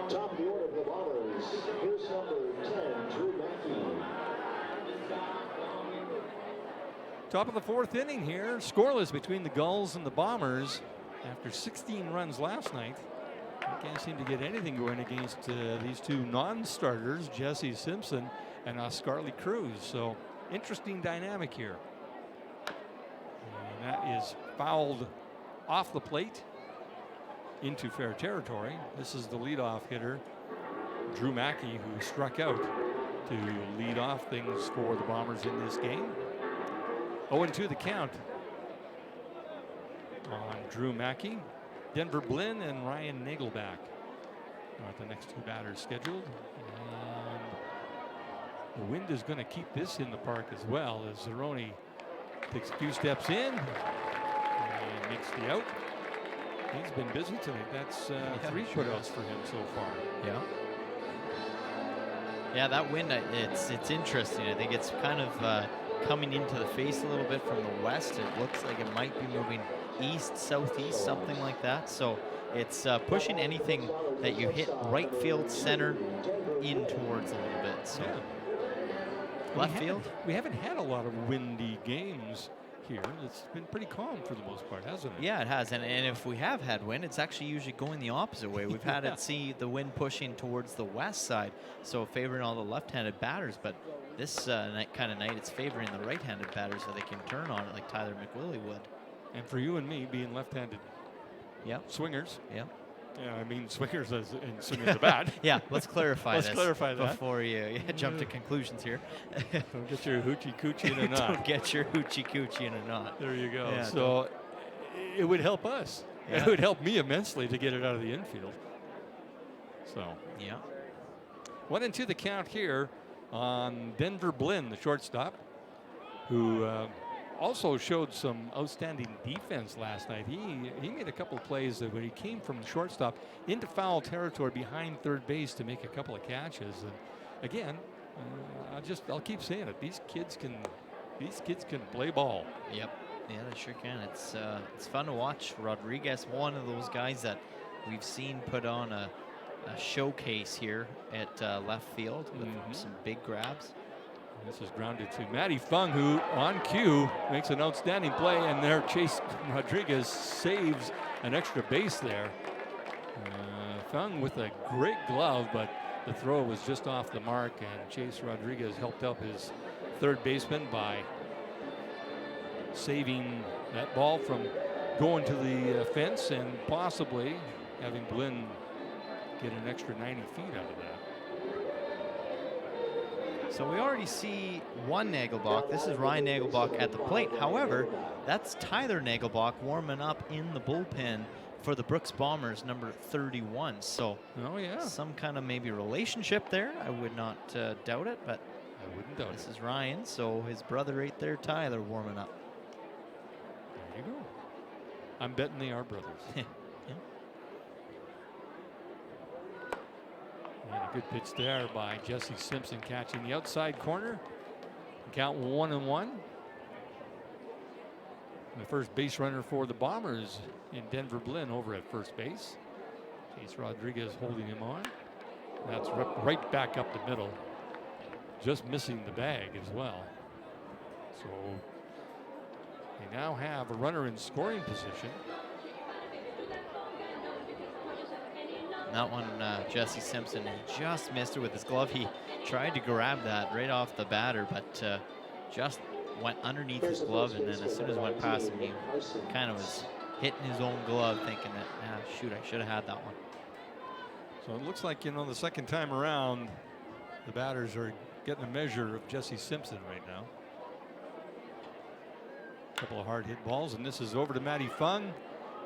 Top of the order for the Bombers. Here's number 10, Drew Mackey. Top of the 4th inning here. Scoreless between the Gulls and the Bombers after 16 runs last night. They can't seem to get anything going against these two non-starters, Jesse Simpson and Oscarly Cruz. So interesting dynamic here. And that is fouled off the plate into fair territory. This is the leadoff hitter, Drew Mackey, who struck out to lead off things for the Bombers in this game. 0-2 the count on Drew Mackey. Denver Blinn and Ryan Nagelbach are the next 2 batters scheduled. And the wind is going to keep this in the park as well, as Zeroni takes a few steps in and makes the out. He's been busy tonight. That's 3 putouts for him so far. Yeah. Yeah, that wind, it's interesting. I think it's kind of coming into the face a little bit from the west. It looks like it might be moving east, southeast, something like that. So it's pushing anything that you hit right field, center, in towards a little bit. So left field. We haven't had a lot of windy games here. It's been pretty calm for the most part, hasn't it? Yeah, it has. And if we have had wind, it's actually usually going the opposite way. We've had it see the wind pushing towards the west side, so favoring all the left-handed batters. But this kind of night, it's favoring the right-handed batters so they can turn on it like Tyler McWillie would. And for you and me, being left-handed swingers. Yeah. Yeah, I mean swingers as in swinging the bat. Yeah, let's clarify Let's clarify that before you jump to conclusions here. Don't get your hoochie coochie in a knot. Don't get your hoochie coochie in a knot. There you go. Yeah, so it would help us. Yeah. It would help me immensely to get it out of the infield. So yeah. 1-2 the count here on Denver Blinn, the shortstop, who also showed some outstanding defense last night. He made a couple of plays that when he came from the shortstop into foul territory behind third base to make a couple of catches. And again, I'll keep saying it. These kids can play ball. Yep. Yeah, they sure can. It's fun to watch. Rodriguez, one of those guys that we've seen put on a showcase here at left field with some big grabs. This is grounded to Matty Fung, who on cue makes an outstanding play, and there Chase Rodriguez saves an extra base there. Fung with a great glove, but the throw was just off the mark, and Chase Rodriguez helped up his third baseman by saving that ball from going to the fence and possibly having Blinn get an extra 90 feet out of that. So we already see one Nagelbach. This is Ryan Nagelbach at the plate. However, that's Tyler Nagelbach warming up in the bullpen for the Brooks Bombers, number 31. So some kind of maybe relationship there. I would not doubt it, but I wouldn't doubt this is Ryan. So his brother right there, Tyler, warming up. There you go. I'm betting they are brothers. Yeah. And a good pitch there by Jesse Simpson, catching the outside corner. Count 1-1. first base runner for the Bombers in Denver Blinn over at first base. Chase Rodriguez holding him on. That's right back up the middle. Just missing the bag as well. So they now have a runner in scoring position. That one, Jesse Simpson just missed it with his glove. He tried to grab that right off the batter, but just went underneath his glove, and then as soon as it went past him, he kind of was hitting his own glove, thinking that, shoot, I should have had that one. So it looks like, the second time around, the batters are getting a measure of Jesse Simpson right now. A couple of hard hit balls, and this is over to Matty Fung.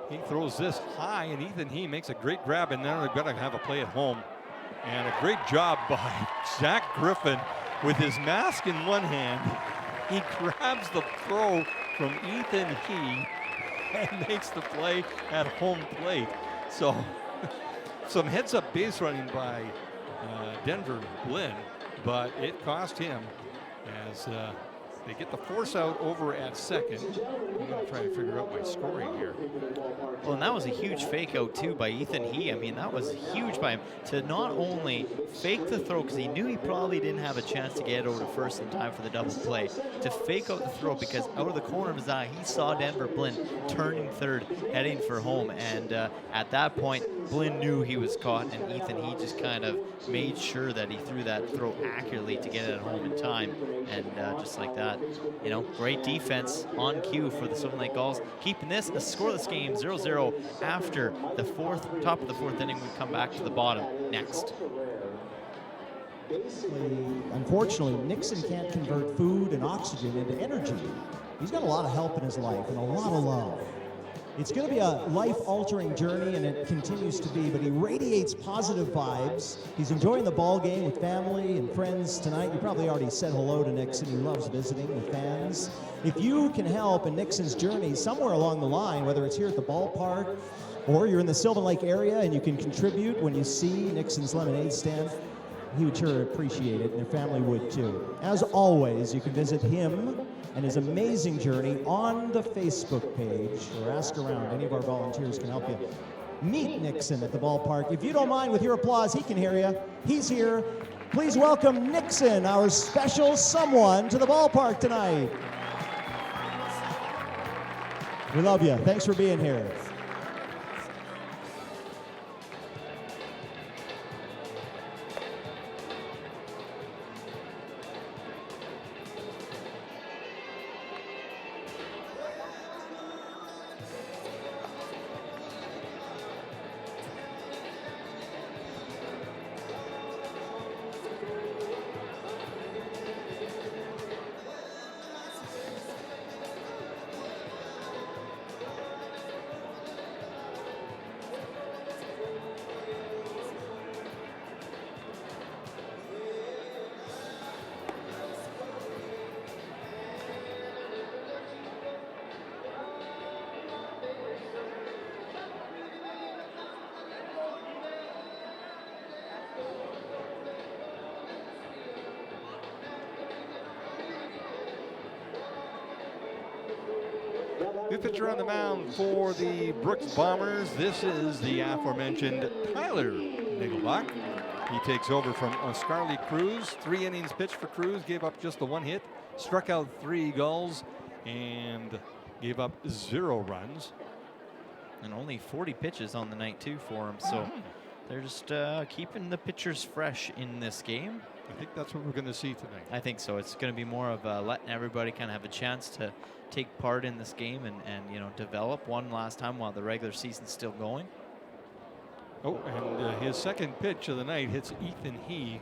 He throws this high, and Ethan He makes a great grab, and now they're going to have a play at home. And a great job by Zach Griffin with his mask in one hand. He grabs the throw from Ethan He and makes the play at home plate. So some heads-up base running by Denver Blinn, but it cost him as they get the force out over at second. I'm going to try to figure out my scoring here. Well, and that was a huge fake out too by Ethan He. I mean, that was huge by him to not only fake the throw because he knew he probably didn't have a chance to get over to first in time for the double play, to fake out the throw because out of the corner of his eye he saw Denver Blinn turning third, heading for home, and at that point Blinn knew he was caught, and Ethan He just kind of made sure that he threw that throw accurately to get it at home in time, and just like that, great defense on cue for the Sylvan Lake Gulls, keeping this a scoreless game, 0-0 after the top of the fourth inning. We come back to the bottom next. Unfortunately, Nixon can't convert food and oxygen into energy. He's got a lot of help in his life and a lot of love. It's going to be a life-altering journey, and it continues to be, but he radiates positive vibes. He's enjoying the ball game with family and friends tonight. You probably already said hello to Nixon. He loves visiting with fans. If you can help in Nixon's journey somewhere along the line, whether it's here at the ballpark or you're in the Sylvan Lake area and you can contribute when you see Nixon's lemonade stand, he would sure appreciate it, and their family would too. As always, you can visit him and his amazing journey on the Facebook page, or ask around. Any of our volunteers can help you meet Nixon at the ballpark. If you don't mind, with your applause, he can hear you. He's here. Please welcome Nixon, our special someone, to the ballpark tonight. We love you. Thanks for being here. New pitcher on the mound for the Brooks Bombers. This is the aforementioned Tyler Nagelbach. He takes over from Oscarly Cruz. 3 innings pitched for Cruz, gave up just the 1 hit, struck out 3 Gulls, and gave up 0 runs. And only 40 pitches on the night too for him, so they're just keeping the pitchers fresh in this game. I think that's what we're going to see tonight. I think so. It's going to be more of letting everybody kind of have a chance to take part in this game and develop one last time while the regular season's still going. Oh, and his second pitch of the night hits Ethan He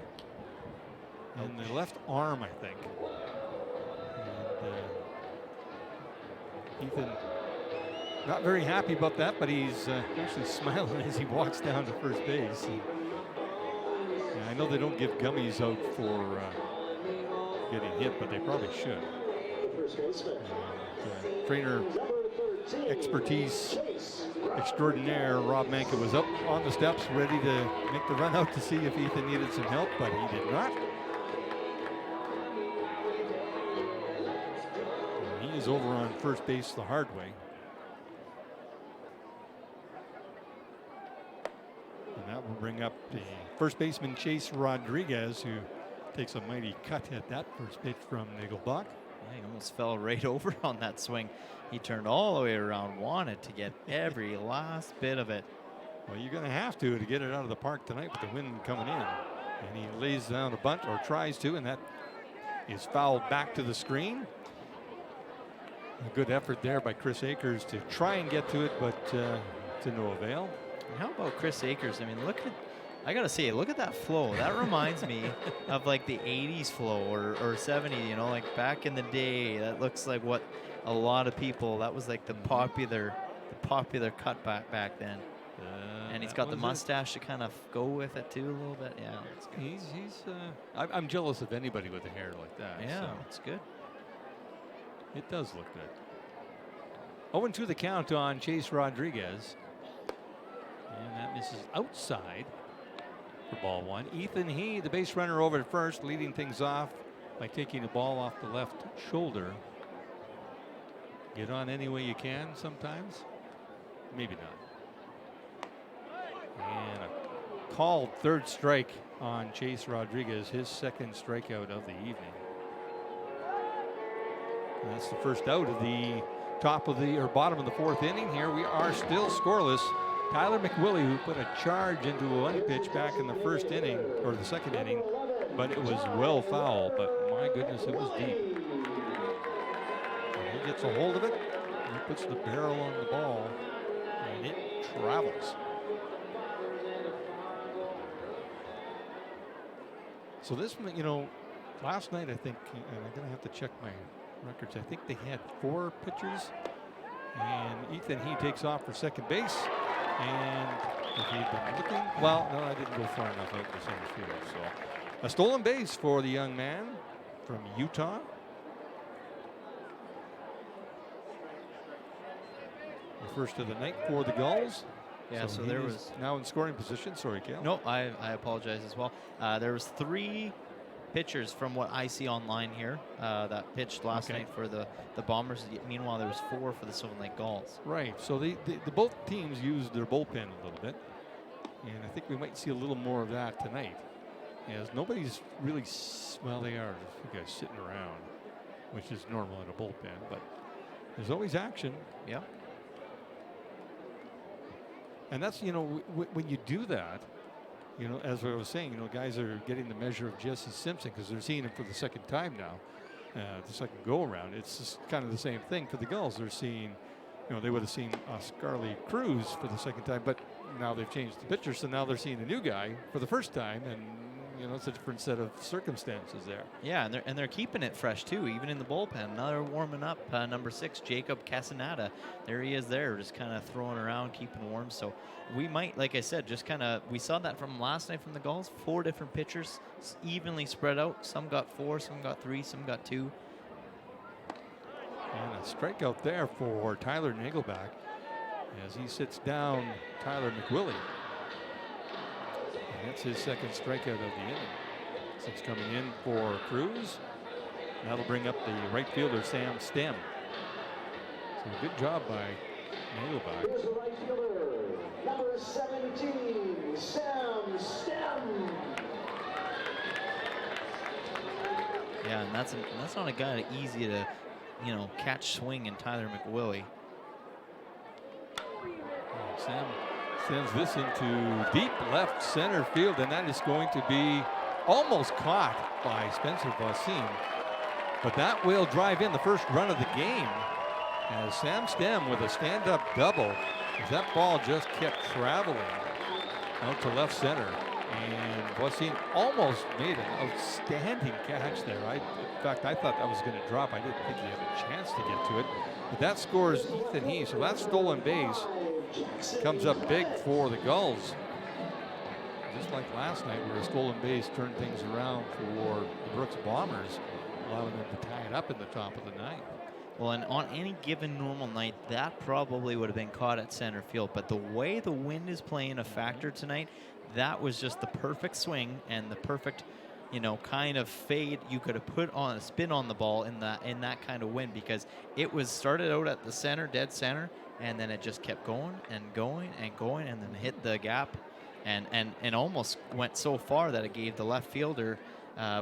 in the left arm, I think. And Ethan not very happy about that, but he's actually smiling as he walks down to first base. And I know they don't give gummies out for getting hit, but they probably should. Trainer expertise extraordinaire Rob Manka was up on the steps ready to make the run out to see if Ethan needed some help, but he did not. And he runs over on first base the hard way. And that will bring up the first baseman, Chase Rodriguez, who takes a mighty cut at that first pitch from Nagelbach. Yeah, he almost fell right over on that swing. He turned all the way around, wanted to get every last bit of it. Well, you're going to have to get it out of the park tonight with the wind coming in. And he lays down a bunt, or tries to, and that is fouled back to the screen. A good effort there by Chris Akers to try and get to it, but to no avail. And how about Chris Akers? I mean, I gotta say, look at that flow. That reminds me of like the 80s flow or 70, you know, like back in the day. That looks like what a lot of people, that was like the popular cut back then. And he's got the mustache to kind of go with it too a little bit. Yeah, that's good. I'm jealous of anybody with a hair like that. Yeah, so it's good. it does look good. 0-2 the count on Chase Rodriguez. And that misses outside for ball one. Ethan He, the base runner over at first, leading things off by taking the ball off the left shoulder. Get on any way you can sometimes. Maybe not. And a called third strike on Chase Rodriguez, his second strikeout of the evening. And that's the first out of the bottom of the fourth inning here. We are still scoreless. Tyler McWillie, who put a charge into one pitch back in the first inning, or the second inning, but it was well foul, but my goodness, it was deep. And he gets a hold of it, and he puts the barrel on the ball, and it travels. So this one, you know, last night I think, and I'm going to have to check my records, I think they had 4 pitchers, and Ethan He takes off for second base. And if he'd been looking, well, no, I didn't go far enough out to center field. So a stolen base for the young man from Utah. The first of the night for the Gulls. Yeah, so there was now in scoring position. Sorry, Cal. No, I apologize as well. There was 3 pitchers from what I see online here that pitched last night for the Bombers. Meanwhile, there was 4 for the Sylvan Lake Gulls. Right. So the both teams used their bullpen a little bit, and I think we might see a little more of that tonight. As nobody's really, well, they are you guys sitting around, which is normal in a bullpen, but there's always action. Yeah. And that's, you know, when you do that, you know, as I was saying, you know, guys are getting the measure of Jesse Simpson because they're seeing him for the second time now, the second go around. It's just kind of the same thing for the Gulls. They're seeing, you know, they would have seen Oscarly Cruz for the second time, but now they've changed the pitcher, so now they're seeing a new guy for the first time, and you know, it's a different set of circumstances there. Yeah, and they're keeping it fresh too, even in the bullpen. Now they're warming up. Number 6, Jacob Casanata. There he is there, just kind of throwing around, keeping warm. So we might, like I said, just kind of, we saw that from last night from the Gulls. 4 different pitchers, evenly spread out. Some got 4, some got 3, some got 2. And a strikeout there for Tyler Nagelbach as he sits down Tyler McWillie. And that's his second strikeout of the inning. 6 coming in for Cruz. That'll bring up the right fielder, Sam Stem. So good job by Nagelbach. Here's the right fielder, number 17, Sam Stem. Yeah, and that's not a guy easy to, you know, catch swing in Tyler McWillie. Sam sends this into deep left center field, and that is going to be almost caught by Spencer Voisin. But that will drive in the first run of the game as Sam Stem with a stand-up double, as that ball just kept traveling out to left center. And Voisin almost made an outstanding catch there. In fact, I thought that was going to drop. I didn't think he had a chance to get to it. But that scores Ethan He. So that stolen base comes up big for the Gulls. Just like last night, where a stolen base turned things around for the Brooks Bombers, allowing them to tie it up in the top of the ninth. Well, and on any given normal night, that probably would have been caught at center field. But the way the wind is playing a factor tonight, that was just the perfect swing and the perfect kind of fade you could have put on a spin on the ball in that kind of wind, because it was started out at the center, dead center, and then it just kept going and going and going, and then hit the gap, and almost went so far that it gave the left fielder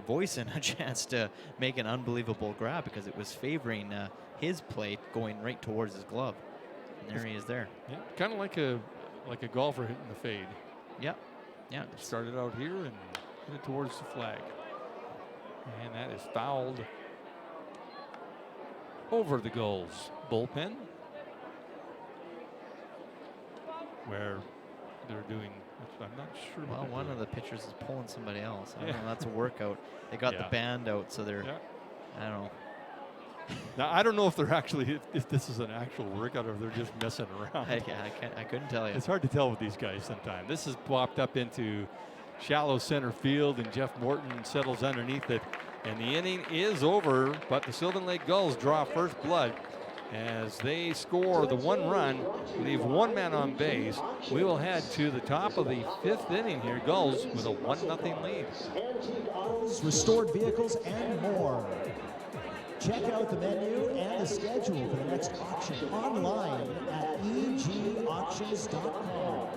Voisin a chance to make an unbelievable grab, because it was favoring his plate going right towards his glove. And there he is there. Yeah, kind of like a golfer hitting the fade. Yep. Yeah. Started out here and hit it towards the flag. And that is fouled over the Gulls bullpen, where they're doing, I'm not sure. Well, one of the pitchers is pulling somebody else. I don't know. That's a workout. They got the band out, so they're, I don't know. Now, I don't know if they're actually, if this is an actual workout or they're just messing around. I couldn't tell you. It's hard to tell with these guys sometimes. This is plopped up into shallow center field, and Jeff Morton settles underneath it. And the inning is over, but the Sylvan Lake Gulls draw first blood as they score the one run, leave one man on base. We will head to the top of the fifth inning here. Gulls with a 1-0 lead. Restored vehicles and more. Check out the menu and the schedule for the next auction online at egauctions.com.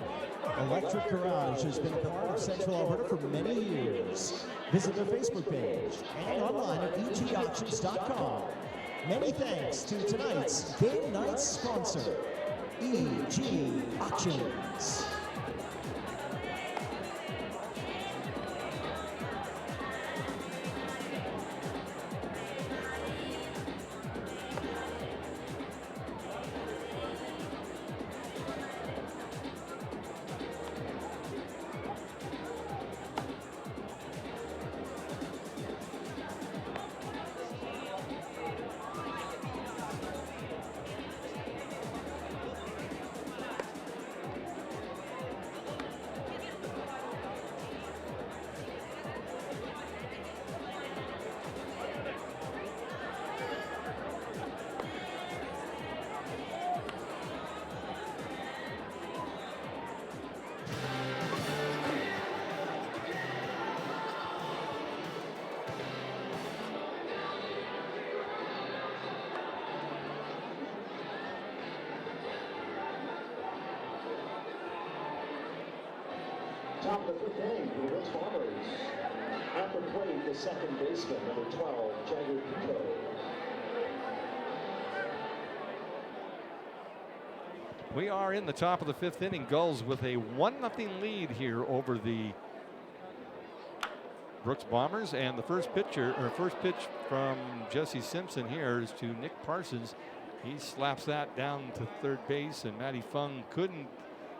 Electric Garage has been a part of Central Alberta for many years. Visit their Facebook page and online at egauctions.com. Many thanks to tonight's game night sponsor, EG Auctions. Top of the fifth inning for the Gulls Bombers. At the plate, the second baseman, number 12, Jagger Pico. We are in the top of the fifth inning. Gulls with a 1-0 lead here over the Brooks Bombers. And the first pitch from Jesse Simpson here is to Nick Parsons. He slaps that down to third base, and Matty Fung couldn't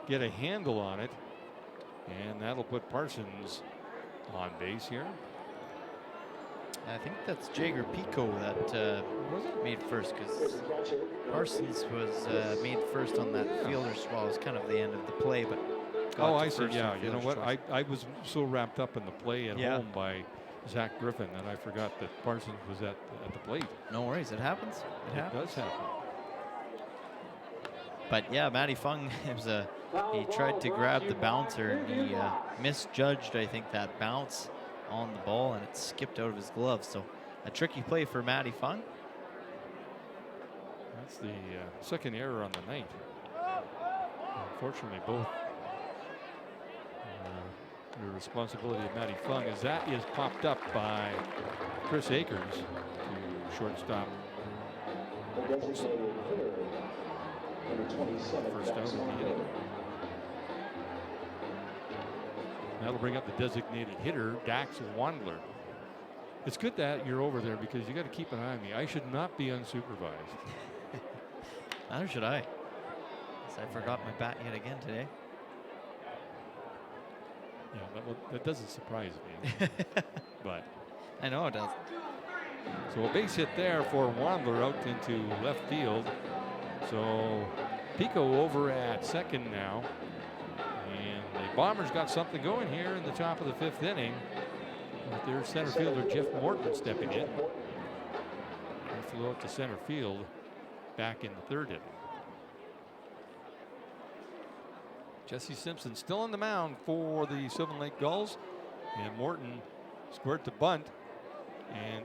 get a handle on it. And that'll put Parsons on base here. I think that's Jagger Pico that made first, because Parsons was made first on that fielder's swallow. It was kind of the end of the play, but I see. Yeah, you know what? I was so wrapped up in the play at home by Zach Griffin that I forgot that Parsons was at the plate. No worries. It happens. It does happen. But yeah, Matty Fung, he tried to grab the bouncer, and he misjudged, I think, that bounce on the ball, and it skipped out of his glove. So a tricky play for Matty Fung. That's the second error on the night. Unfortunately, both the responsibility of Matty Fung, as that is popped up by Chris Akers to shortstop. First out of the inning. That'll bring up the designated hitter, Dax Wandler. It's good that you're over there, because you got to keep an eye on me. I should not be unsupervised. Neither should I. I forgot my bat yet again today. Yeah, that doesn't surprise me. But I know it does. So a base hit there for Wandler out into left field. So Pico over at second now. And the Bombers got something going here in the top of the fifth inning, with their center fielder Jeff Morton stepping in. They flew out to center field back in the third inning. Jesse Simpson still on the mound for the Sylvan Lake Gulls, and Morton squirt to bunt, and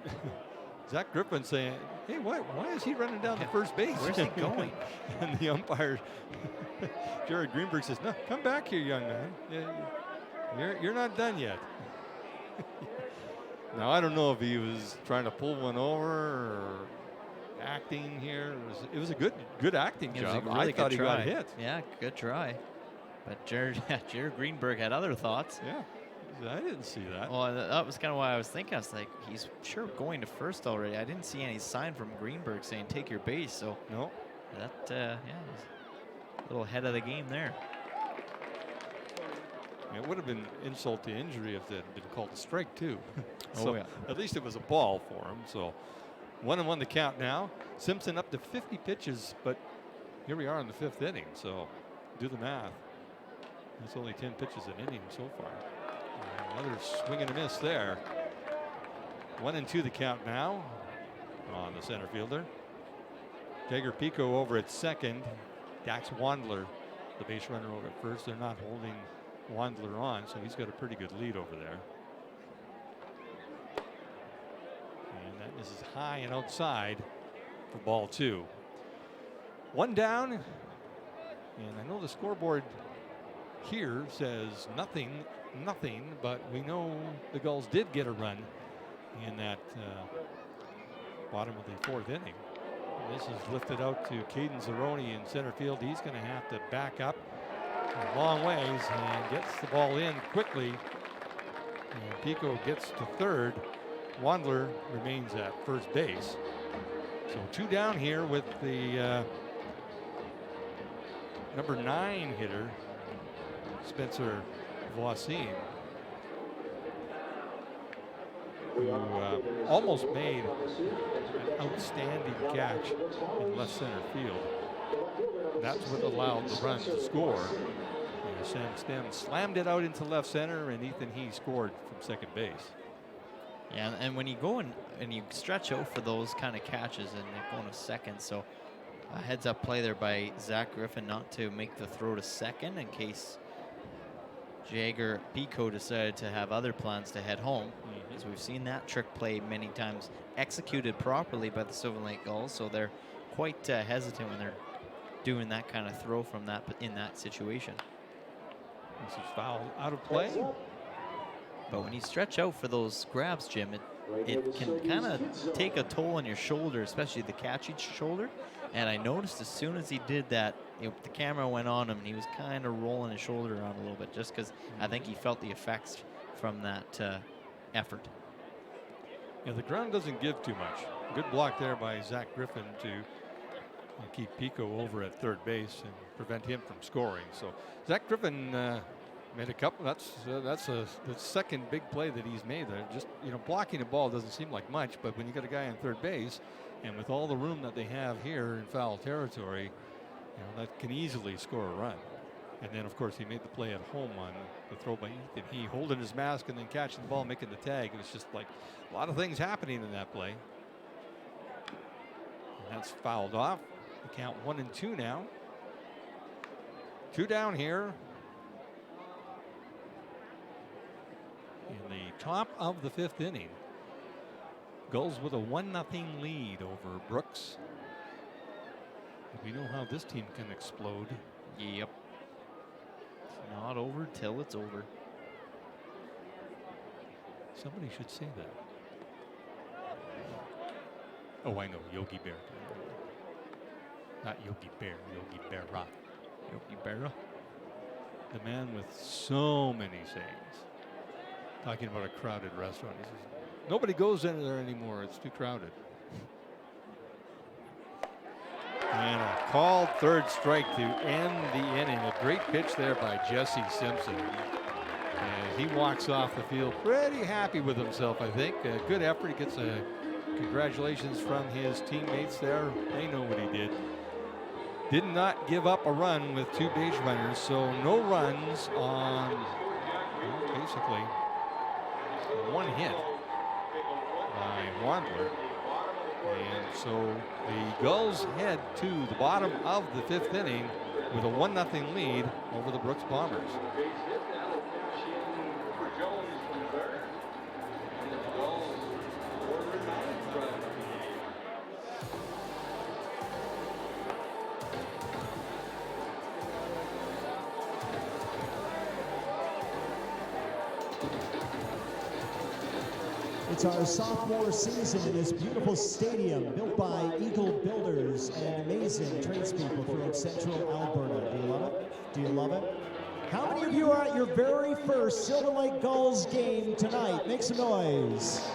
Zach Griffin saying, "Hey, why is he running down to first base? Where's he going?" And the umpire, Jared Greenberg, says, "No, come back here, young man. You're not done yet." Now I don't know if he was trying to pull one over or acting here. It was a good acting It was a job. really I thought good he try. got hit. Yeah, good try. But Jared Greenberg had other thoughts. Yeah, I didn't see that. Well, that was kind of why I was thinking. I was like, he's sure going to first already. I didn't see any sign from Greenberg saying take your base. So No. that, yeah, was a little ahead of the game there. It would have been insult to injury if it had been called a strike too. Oh, yeah. At least it was a ball for him. So 1-1 the count now. Simpson up to 50 pitches, but here we are in the 5th inning. So do the math. That's only 10 pitches an inning so far. Another swing and a miss there. 1-2 the count now on the center fielder. Jagger Pico over at second. Dax Wandler, the base runner, over at first. They're not holding Wandler on, so he's got a pretty good lead over there. And that misses high and outside for ball 2. 1 down, and I know the scoreboard here says nothing, but we know the Gulls did get a run in that bottom of the 4th inning. This is lifted out to Caden Zeroni in center field. He's going to have to back up a long ways and gets the ball in quickly. And Pico gets to third. Wandler remains at first base. So 2 down here with the number 9 hitter, Spencer Voisin, who almost made an outstanding catch in left center field. That's what allowed the run to score. And Sam Stem slammed it out into left center, and Ethan He scored from second base. Yeah, and when you go and you stretch out for those kind of catches and they're going to second, so a heads up play there by Zach Griffin not to make the throw to second in case Jagger Pico decided to have other plans to head home. Because we've seen that trick play many times executed properly by the Sylvan Lake Gulls, so they're quite hesitant when they're doing that kind of throw from that in that situation. This is foul out of play. But when you stretch out for those grabs, Jim, it can kind of take a toll on your shoulder, especially the catchy shoulder. And I noticed as soon as he did that, the camera went on him and he was kind of rolling his shoulder around a little bit just because I think he felt the effects from that effort. Yeah, the ground doesn't give too much. Good block there by Zach Griffin to keep Pico over at third base and prevent him from scoring. So Zach Griffin made a couple. That's the second big play that he's made there. Just blocking a ball doesn't seem like much, but when you got a guy on third base, and with all the room that they have here in foul territory, that can easily score a run. And then of course he made the play at home on the throw by Ethan He, holding his mask and then catching the ball, making the tag. It was just like a lot of things happening in that play. And that's fouled off. The count 1-2 now. 2 down here. In the top of the 5th inning. Gulls with a 1-0 lead over Brooks. We know how this team can explode. Yep. It's not over till it's over. Somebody should say that. Oh, I know, Yogi Bear. Not Yogi Bear, Yogi Berra. Yogi Berra. The man with so many sayings. Talking about a crowded restaurant. He says, nobody goes in there anymore. It's too crowded. And a called third strike to end the inning. A great pitch there by Jesse Simpson. And he walks off the field pretty happy with himself, I think. A good effort. He gets a congratulations from his teammates there. They know what he did. Did not give up a run with 2 base runners, so no runs on basically 1 hit by Wandler. And so the Gulls head to the bottom of the 5th inning with a 1-0 lead over the Brooks Bombers. It's our sophomore season in this beautiful stadium built by Eagle Builders and amazing tradespeople throughout central Alberta. Do you love it? Do you love it? How many of you are at your very first Silver Lake Gulls game tonight? Make some noise.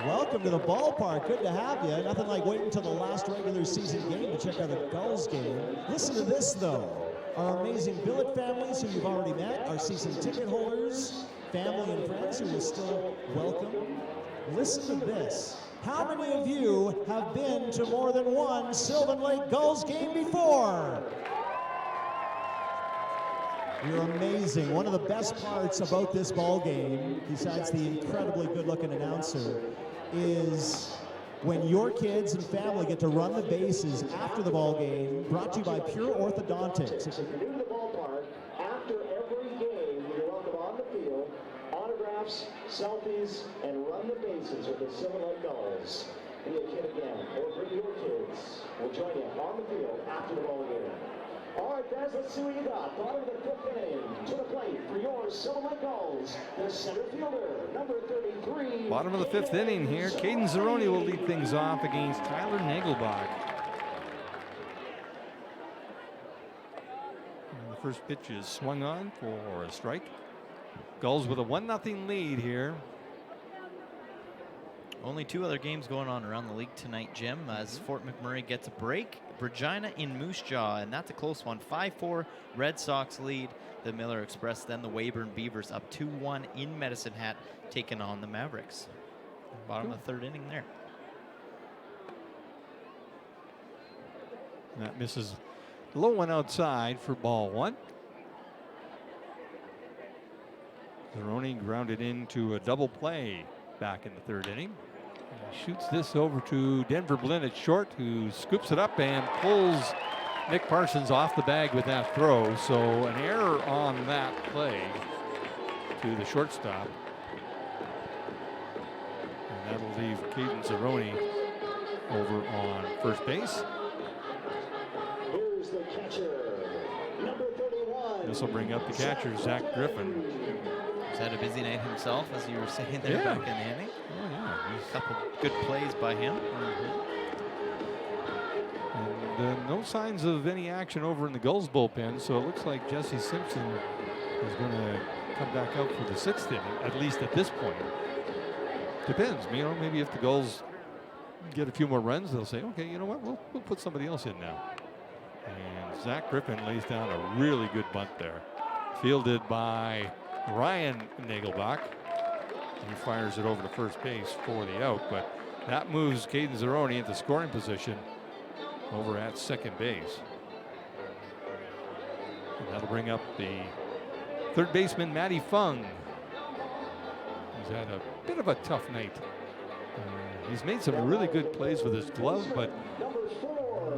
Welcome to the ballpark. Good to have you. Nothing like waiting until the last regular season game to check out a Gulls game. Listen to this, though. Our amazing billet families who you've already met, our season ticket holders, family and friends who will still welcome. Listen to this. How many of you have been to more than one Sylvan Lake Gulls game before? You're amazing. One of the best parts about this ball game, besides the incredibly good-looking announcer, is when your kids and family get to run the bases after the ball game, brought to you by Pure Orthodontics. If you're new to the ballpark, after every game, you're welcome on the field, autographs, selfies, and run the bases with the Silver Lake Gulls. Be a kid again, or bring your kids. We'll join you on the field after the ball game. All right, guys, let's see what you got. Bottom of the fifth inning, to the plate for your Silver Lake Gulls, the center fielder, number 33. Bottom of the fifth inning here. Caden Zeroni will lead things off against Tyler Nagelbach. And the first pitch is swung on for a strike. Gulls with a 1-0 lead here. Only two other games going on around the league tonight, Jim, as Fort McMurray gets a break. Regina in Moose Jaw, and that's a close one. 5-4 Red Sox lead the Miller Express. Then the Weyburn Beavers up 2-1 in Medicine Hat, taking on the Mavericks. Bottom of the third inning there. That misses low one outside for ball one. Zeroni grounded into a double play back in the third inning. Shoots this over to Denver Blinn at short, who scoops it up and pulls Nick Parsons off the bag with that throw. So an error on that play to the shortstop. And that'll leave Caden Zeroni over on first base. Here's the catcher, number 31. This will bring up the catcher, Zach Griffin. He's had a busy night himself, as you were saying there back in the inning. Oh, yeah. A couple good plays by him. And no signs of any action over in the Gulls bullpen, so it looks like Jesse Simpson is going to come back out for the sixth inning, at least at this point. Depends, you know, maybe if the Gulls get a few more runs, they'll say, okay, you know what, we'll put somebody else in now. And Zach Griffin lays down a really good bunt there, fielded by Ryan Nagelbach. He fires it over to first base for the out, but that moves Caden Zeroni into scoring position over at second base. And that'll bring up the third baseman, Matty Fung. He's had a bit of a tough night. He's made some really good plays with his glove, but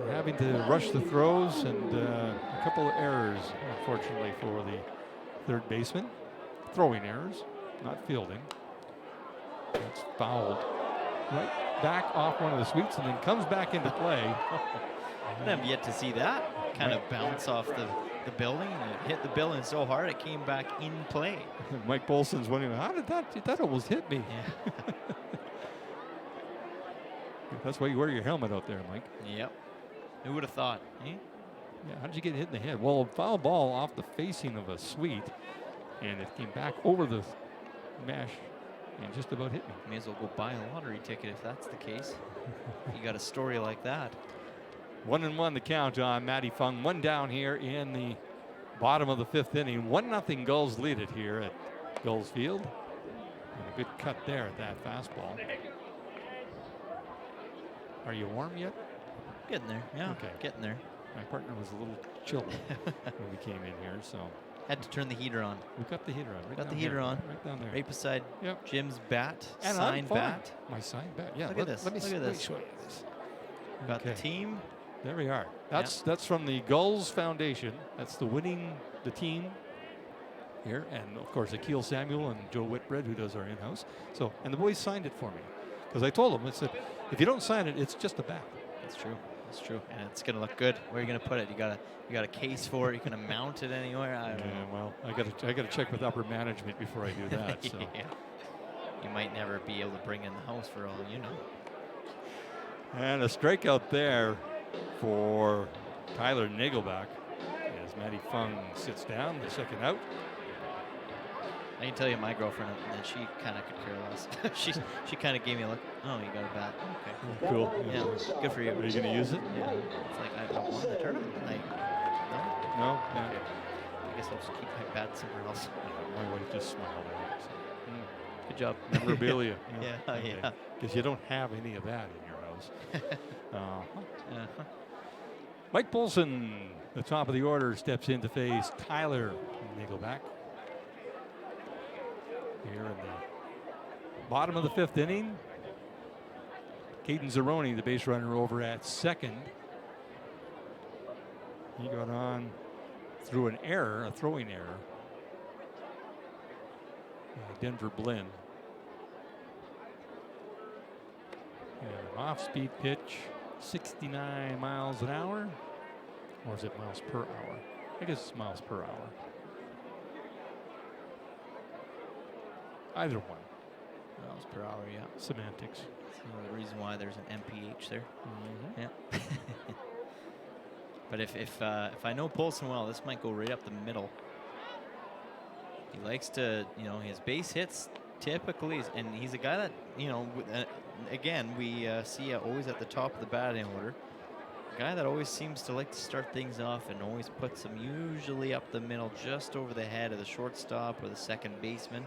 having to rush the throws and a couple of errors, unfortunately, for the third baseman. Throwing errors, not fielding. It's fouled right back off one of the sweeps and then comes back into play. I have yet to see that kind of bounce off the building, and it hit the building so hard it came back in play. Mike Bolson's wondering, how did that almost hit me? Yeah. That's why you wear your helmet out there, Mike. Yep. Who would have thought? Eh? Yeah, how did you get hit in the head? Well, a foul ball off the facing of a suite, and it came back over the mesh and just about hit me. May as well go buy a lottery ticket if that's the case. You got a story like that. 1-1 the count on Matty Fung. One down here in the bottom of the fifth inning. 1-0 Gulls lead it here at Gulls Field. And a good cut there at that fastball. Are you warm yet? Getting there, yeah. Okay. Getting there. My partner was a little chilly when we came in here, so. Had to turn the heater on. We got the heater on. Right Got the down heater here, on. Right down there. Right beside Jim's bat, And signed I'm fine. bat. My signed bat. Yeah. Look at this. Let me Look at this. show you this. Got the Okay. team. There we are. That's from the Gulls Foundation. That's the team here, and of course Akil Samuel and Joe Whitbread, who does our in-house. So, and the boys signed it for me because I told them, I said, if you don't sign it, it's just a bat. That's true. That's true. And it's gonna look good. Where are you gonna put it? You got a case for it. You gonna mount it anywhere? I don't know. Well, I got to check with upper management before I do that. So. Yeah. you might never be able to bring in the house for all you know. And a strikeout there for Tyler Nagelbach as Matty Fung sits down, the second out. I can tell you my girlfriend, and she kind of could care less. she kind of gave me a look. Oh, you got a bat. Okay. Cool. Yeah, good for you. Are you going to use it? Yeah. It's like, I won the tournament. Like, no? No? Yeah. Okay. I guess I'll just keep my bat somewhere else. My wife just smiled at it. Good job. Memorabilia. Yeah. Because you don't have any of that in your house. Uh-huh. Mike Polson, the top of the order, steps in to face Tyler Nagelbach. Here in the bottom of the 5th inning. Caden Zeroni, the base runner, over at second. He got on through an error, a throwing error. Denver Blinn. And an off-speed pitch, 69 miles an hour. Or is it miles per hour? I guess it's miles per hour. Either one. Miles per hour, yeah. Semantics. That's the reason why there's an MPH there. Mm-hmm. Yeah. But if I know Polson well, this might go right up the middle. He likes to, his base hits typically, and he's a guy that, again, we see always at the top of the batting order. A guy that always seems to like to start things off and always puts them usually up the middle, just over the head of the shortstop or the second baseman.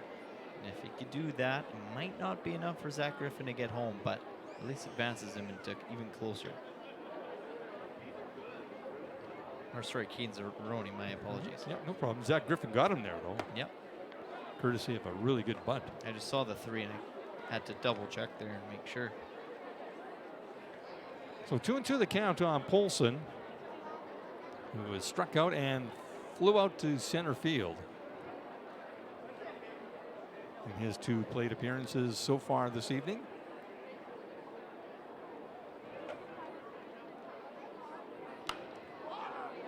And if he could do that, it might not be enough for Zach Griffin to get home, but at least advances him into even closer. Or sorry, Caden Zeroni, my apologies. Yeah, no problem. Zach Griffin got him there, though. Yep. Courtesy of a really good bunt. I just saw the 3 and I had to double check there and make sure. So 2-2 the count on Polson, who was struck out and flew out to center field in his 2 plate appearances so far this evening.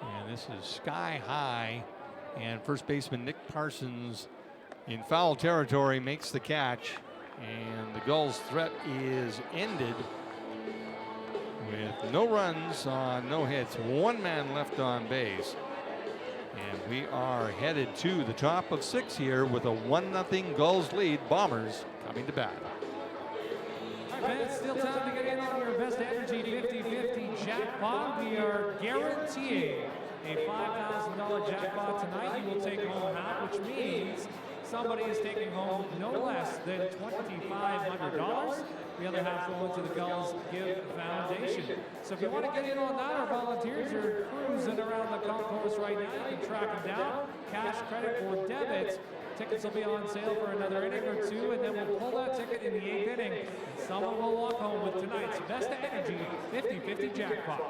And this is sky high, and first baseman Nick Parsons in foul territory makes the catch, and the Gulls' threat is ended with no runs on no hits, 1 man left on base. And we are headed to the top of 6 here with a 1-0 Gulls lead. Bombers coming to bat. All right, fans, still time to get in on your Best Energy 50-50 jackpot. We are guaranteeing a $5,000 jackpot tonight. You will take home half, which means somebody is taking home no less than $2,500. The other half going to the Gulls Give Foundation. So if you want to get in on that, our volunteers are cruising around the concourse right now. You can track them down, cash, credit, or debit. Tickets will be on sale for another inning or 2, and then we'll pull that ticket in the 8th inning. And someone will walk home with tonight's Best Energy 50-50 jackpot.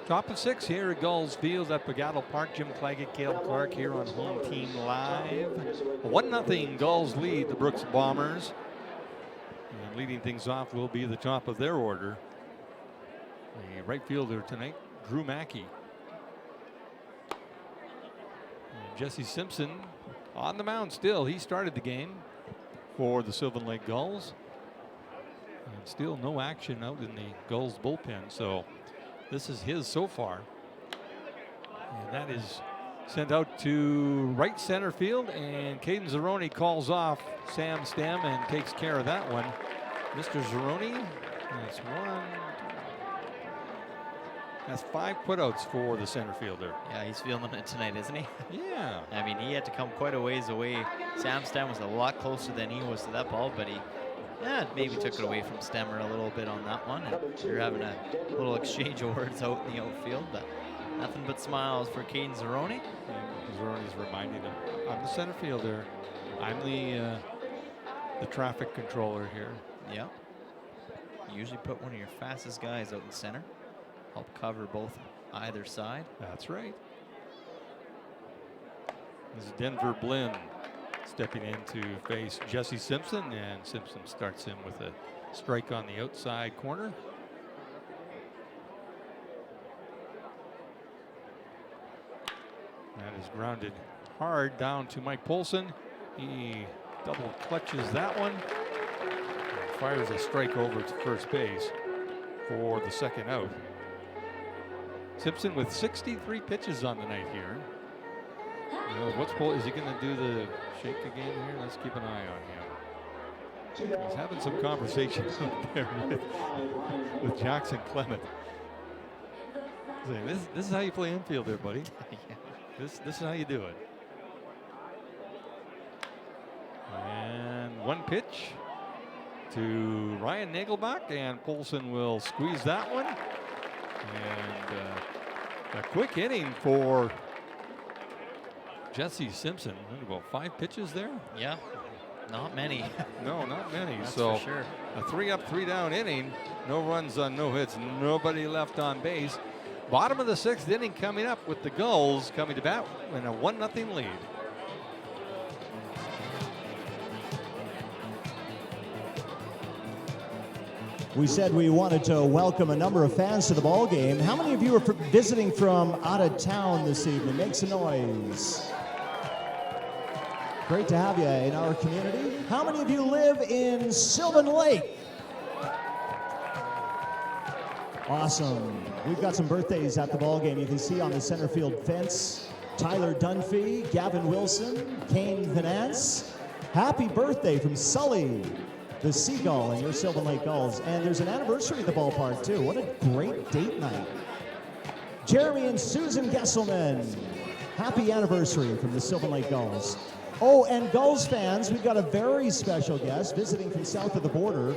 Top of 6 here at Gulls Field at Pagato Park. Jim Claggett, Cale Clark here on Home Team Live. A 1-0 Gulls lead, the Brooks Bombers. And leading things off will be the top of their order. The right fielder tonight, Drew Mackey. And Jesse Simpson on the mound still. He started the game for the Sylvan Lake Gulls. And still no action out in the Gulls bullpen. So this is his so far. And that is sent out to right center field. And Caden Zeroni calls off Sam Stem and takes care of that one. Mr. Zeroni. That's one. That's 5 putouts for the center fielder. Yeah, he's feeling it tonight, isn't he? Yeah. I mean, he had to come quite a ways away. Sam Stem was a lot closer than he was to that ball, but he maybe took it away from Stemmer a little bit on that one. And they're having a little exchange of words out in the outfield, but nothing but smiles for Caden Zeroni. And Zeroni's reminding him, I'm the center fielder. I'm the traffic controller here. Yeah. You usually put one of your fastest guys out in center. Help cover both either side. That's right. This is Denver Blinn stepping in to face Jesse Simpson, and Simpson starts him with a strike on the outside corner. That is grounded hard down to Mike Polson. He double clutches that one and fires a strike over to first base for the second out. Simpson with 63 pitches on the night here. Is he going to do the shake again here? Let's keep an eye on him. He's having some conversations up there with Jackson Clement. Saying, this is how you play infield there, buddy. This is how you do it. And one pitch to Ryan Nagelbach, and Polson will squeeze that one. And a quick inning for Jesse Simpson. About 5 pitches there? Yeah, not many. No, not many. That's so for sure. A 3-up, 3-down inning. No runs on no hits. Nobody left on base. Bottom of the 6th inning coming up with the Gulls coming to bat in a 1-0 lead. We said we wanted to welcome a number of fans to the ball game. How many of you are visiting from out of town this evening? Make some noise. Great to have you in our community. How many of you live in Sylvan Lake? Awesome. We've got some birthdays at the ball game. You can see on the center field fence, Tyler Dunphy, Gavin Wilson, Kane Venance. Happy birthday from Sully, the Seagull, and your Sylvan Lake Gulls. And there's an anniversary at the ballpark, too. What a great date night. Jeremy and Susan Gesselman, happy anniversary from the Sylvan Lake Gulls. Oh, and Gulls fans, we've got a very special guest visiting from south of the border,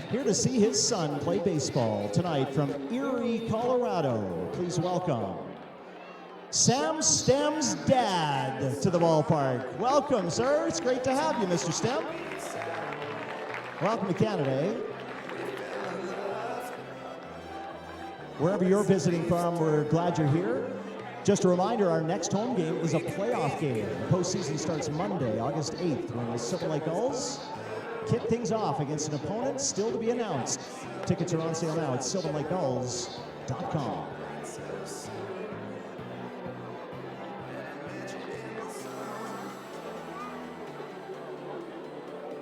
here to see his son play baseball tonight from Erie, Colorado. Please welcome Sam Stem's dad to the ballpark. Welcome, sir. It's great to have you, Mr. Stem. Welcome to Canada, eh? Wherever you're visiting from, we're glad you're here. Just a reminder, our next home game is a playoff game. The postseason starts Monday, August 8th, when the Sylvan Lake Gulls kick things off against an opponent still to be announced. Tickets are on sale now at sylvanlakegulls.com.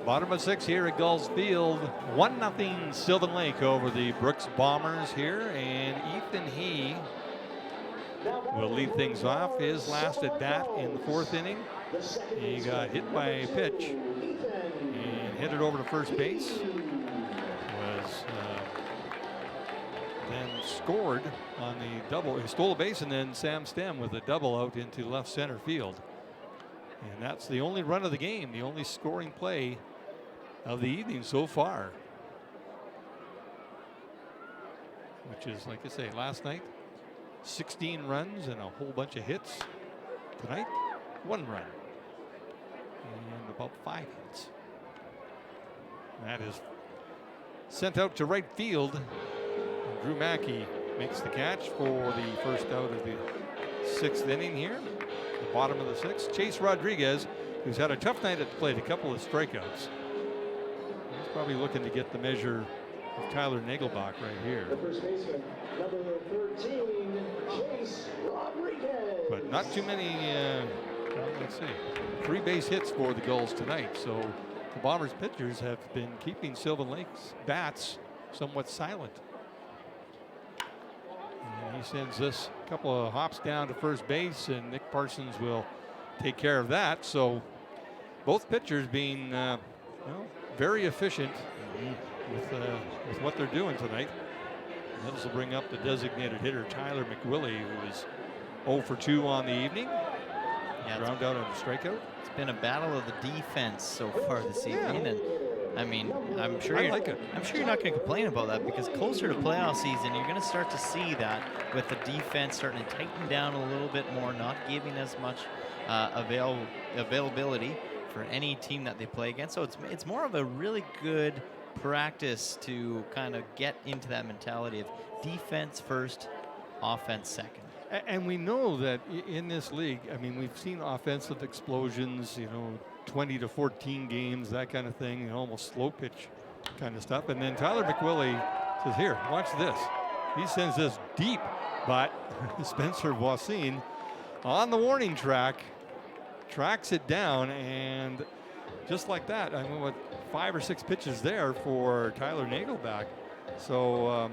Bottom of 6 here at Gulls Field. 1-0 Sylvan Lake over the Brooks Bombers here. And Ethan He will lead things off. His last at bat in the 4th inning. He got hit by a pitch and hit it over to first base. Was then scored on the double. He stole a base, and then Sam Stem with a double out into left center field. And that's the only run of the game, the only scoring play of the evening so far. Which is, like I say, last night, 16 runs and a whole bunch of hits. Tonight, 1 run and about 5 hits. That is sent out to right field. And Drew Mackey makes the catch for the first out of the 6th inning here. The bottom of the 6th. Chase Rodriguez, who's had a tough night at the plate, a couple of strikeouts. He's probably looking to get the measure of Tyler Nagelbach right here. The first baseman, number 13, Chase Rodriguez. But not too many, let's see, 3 base hits for the Gulls tonight. So the Bombers pitchers have been keeping Sylvan Lake's bats somewhat silent. And he sends this couple of hops down to first base, and Nick Parsons will take care of that. So both pitchers being very efficient with what they're doing tonight. And this will bring up the designated hitter, Tyler McWillie, who is 0 for 2 on the evening. Yeah, Ground out on a strikeout. it's been a battle of the defense so far this evening, and I mean, I'm sure I you're, like it. I'm sure you're not going to complain about that, because closer to playoff season, you're going to start to see that with the defense starting to tighten down a little bit more, not giving as much availability for any team that they play against. So it's more of a really good practice to kind of get into that mentality of defense first, offense second. And we know that in this league, I mean, we've seen offensive explosions, 20 to 14 games, that kind of thing, almost slow pitch kind of stuff. And then Tyler McWillie says, here, watch this. He sends this deep, but Spencer Voisin on the warning track, tracks it down, and just like that, I mean, 5 or 6 pitches there for Tyler Nagelbach. So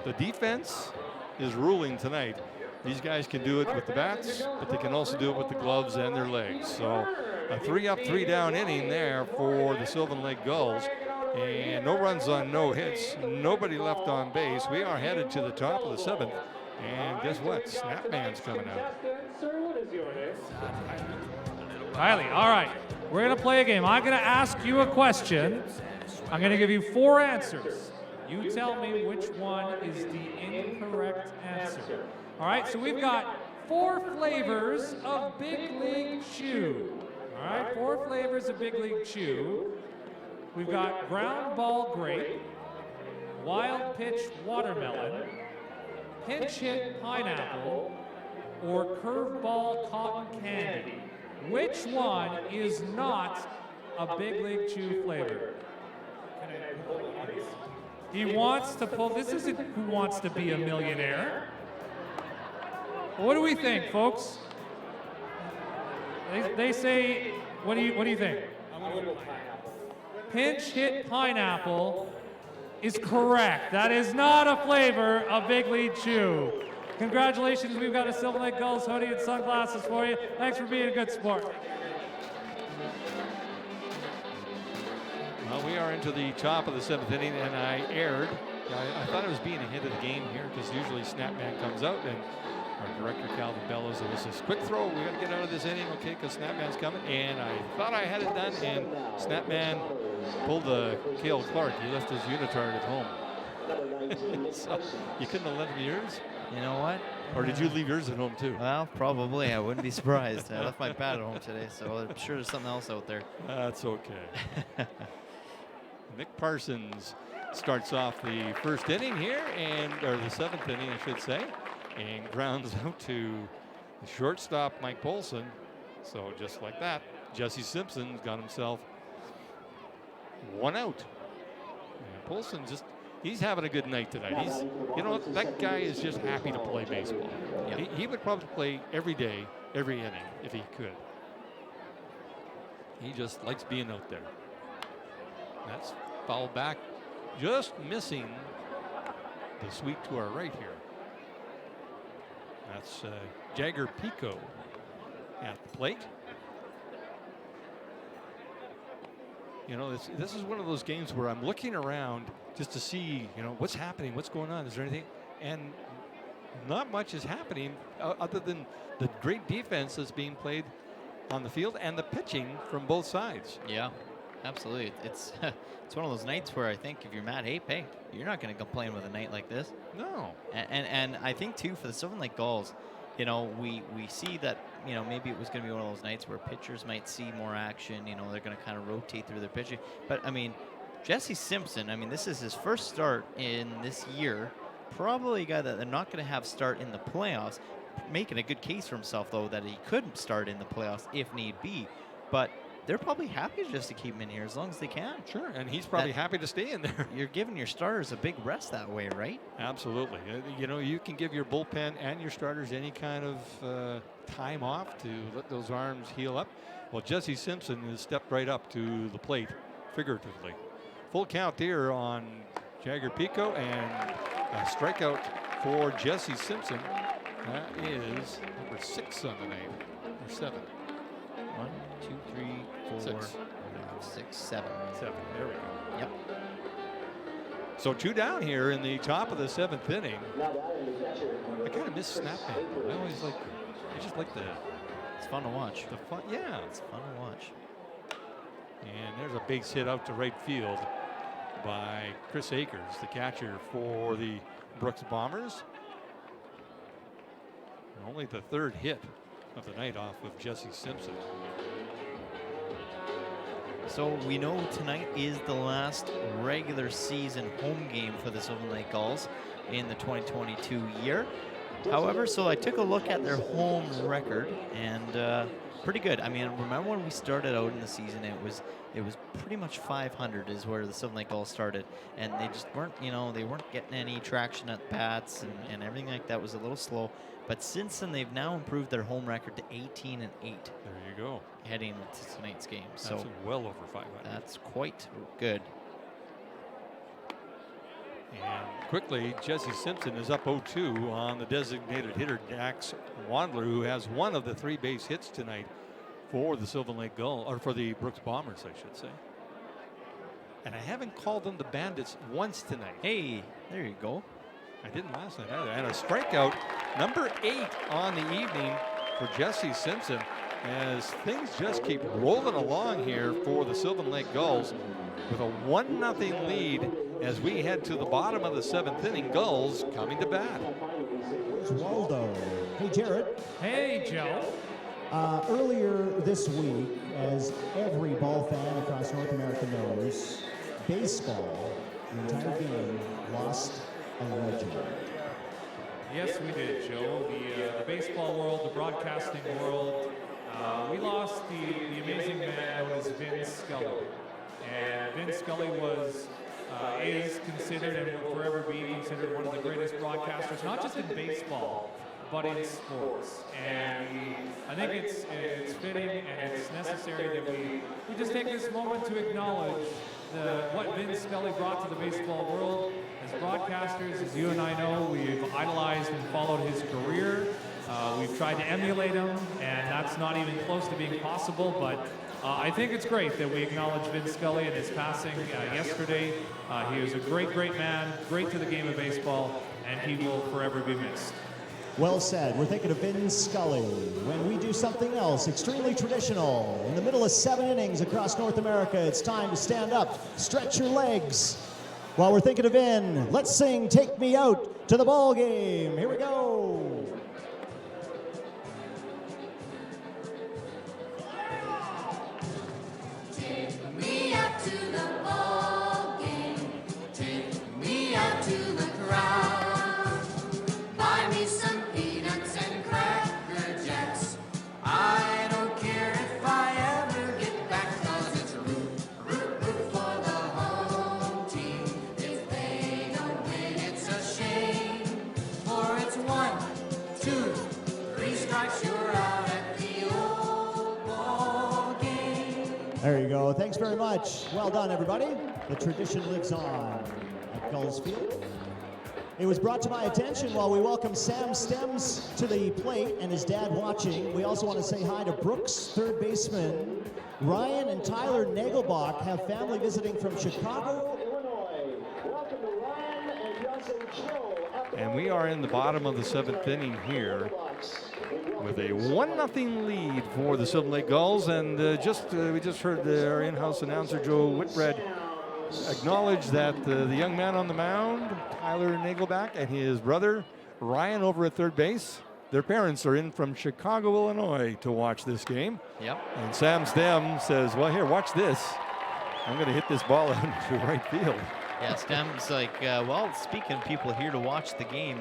the defense is ruling tonight. These guys can do it with the bats, but they can also do it with the gloves and their legs. So a 3-up, 3-down inning there for the Sylvan Lake Gulls. And no runs on no hits, nobody left on base. We are headed to the top of the 7th. And guess what? Snapman's coming out. Riley, all right. We're going to play a game. I'm going to ask you a question. I'm going to give you 4 answers. You tell me which one is the incorrect answer. All right, so we've got 4 flavors of Big League Chew. All right, 4 flavors of Big League Chew. We've got ground ball grape, wild pitch watermelon, pinch hit pineapple, or curveball cotton candy. Which one is not a Big League Chew flavor? He wants to pull. This isn't Who Wants to Be a Millionaire. What do we think, folks? They say, what do you think? Pinch hit pineapple is correct. That is not a flavor of Big League Chew. Congratulations, we've got a Sylvan Lake Gulls hoodie and sunglasses for you. Thanks for being a good sport. Well, we are into the top of the 7th inning, and I erred. I thought I was being ahead of the game here, because usually Snapman comes out, and our director Calvin Bellows says, quick throw, we got to get out of this inning, okay, because Snapman's coming. And I thought I had it done, and Snapman pulled the Cale Clark. He left his unitard at home. So you couldn't have left yours? You know what? Or did you leave yours at home too? Well, probably. I wouldn't be surprised. I left my bat at home today, so I'm sure there's something else out there. That's okay. Nick Parsons starts off the 1st inning here, or the 7th inning, I should say, and grounds out to the shortstop, Mike Polson. So just like that, Jesse Simpson's got himself 1 out. And Polson he's having a good night tonight. That guy is just happy to play baseball. Yep. He would probably play every day, every inning, if he could. He just likes being out there. That's foul back, just missing the sweep to our right here. That's Jagger Pico at the plate. This is one of those games where I'm looking around just to see, what's happening, what's going on, is there anything? And not much is happening other than the great defense that's being played on the field and the pitching from both sides. Yeah, absolutely. It's one of those nights where I think if you're Matt Hape, hey, you're not going to complain with a night like this. No. And I think too, for the Sylvan Lake Gulls, we see that, maybe it was going to be one of those nights where pitchers might see more action. They're going to kind of rotate through their pitching. But I mean, Jesse Simpson, this is his first start in this year. Probably a guy that they're not going to have start in the playoffs. Making a good case for himself, though, that he could start in the playoffs if need be. But they're probably happy just to keep him in here as long as they can. Sure, and he's probably happy to stay in there. You're giving your starters a big rest that way, right? Absolutely. You can give your bullpen and your starters any kind of time off to let those arms heal up. Well, Jesse Simpson has stepped right up to the plate, figuratively. Full count here on Jagger Pico, and a strikeout for Jesse Simpson. That is number 6 on the night, or 7. 1, 2, 3, 4, 6. 6, 7. 7. There we go. Yep. So 2 down here in the top of the 7th inning. I kind of miss snap man. I always just like It's fun to watch. the fun. Yeah. It's fun to watch. And there's a base hit out to right field by Chris Akers, the catcher for the Brooks Bombers. Only the 3rd hit of the night off of Jesse Simpson. So we know tonight is the last regular season home game for the Sylvan Lake Gulls in the 2022 year. However, so I took a look at their home record, and pretty good. I mean, remember when we started out in the season, it was pretty much 500 is where the Sylvan Lake Gulls started, and they just weren't, they weren't getting any traction at bats, and everything like that was a little slow. But since then, they've now improved their home record to 18-8. There you go. Heading into tonight's game. That's So well over 500. that's quite good. And quickly, Jesse Simpson is up 0-2 on the designated hitter, Dax Wandler, who has one of the 3 base hits tonight for the Sylvan Lake Gulls, or for the Brooks Bombers, I should say. And I haven't called them the Bandits once tonight. Hey, there you go. I didn't last night either. And a strikeout, number 8 on the evening for Jesse Simpson, as things just keep rolling along here for the Sylvan Lake Gulls with a 1-0 lead as we head to the bottom of the 7th inning. Gulls coming to bat. Here's Waldo. Hey, Jared. Hey, Joe. Earlier this week, as every ball fan across North America knows, baseball, the entire game, lost a legend. Yes, we did, Joe. The baseball world, the broadcasting world, we lost the amazing man known as Vince Scully. And Vince Scully is considered and will forever be considered one of the greatest broadcasters, not just in baseball, but in sports. And I think it's fitting and it's necessary that we just take this moment to acknowledge what Vince Scully brought to the baseball world. As broadcasters, as you and I know, we've idolized and followed his career. We've tried to emulate him, and that's not even close to being possible, but I think it's great that we acknowledge Vince Scully and his passing yesterday. He was a great, great man, great to the game of baseball, and he will forever be missed. Well said. We're thinking of Vin Scully when we do something else extremely traditional. In the middle of 7 innings across North America, it's time to stand up, stretch your legs. While we're thinking of Vin, let's sing Take Me Out to the Ball Game. Here we go. Take me out to the ball game. Take me out to the crowd. Buy me some peanuts and cracker jacks. I don't care if I ever get back, 'cause it's root for the home team. If they don't win, it's a shame. For it's 1, 2, 3 strikes, you're out at the old ball game. There you go. Thanks very much. Well done, everybody. The tradition lives on at Gulls Field. It was brought to my attention while we welcome Sam Stems to the plate and his dad watching. We also want to say hi to Brooks, third baseman. Ryan and Tyler Nagelbach have family visiting from Chicago. Illinois. Welcome to Ryan and Justin Cho at the And we are in the bottom of the 7th inning here with a 1-0 lead for the Sylvan Lake Gulls. And we just heard our in-house announcer, Joe Whitbread, acknowledge that the young man on the mound, Tyler Nagelbach, and his brother, Ryan, over at third base, their parents are in from Chicago, Illinois to watch this game. Yep. And Sam Stem says, well, here, watch this. I'm going to hit this ball out into right field. Yeah, Stem's like, speaking of people here to watch the game,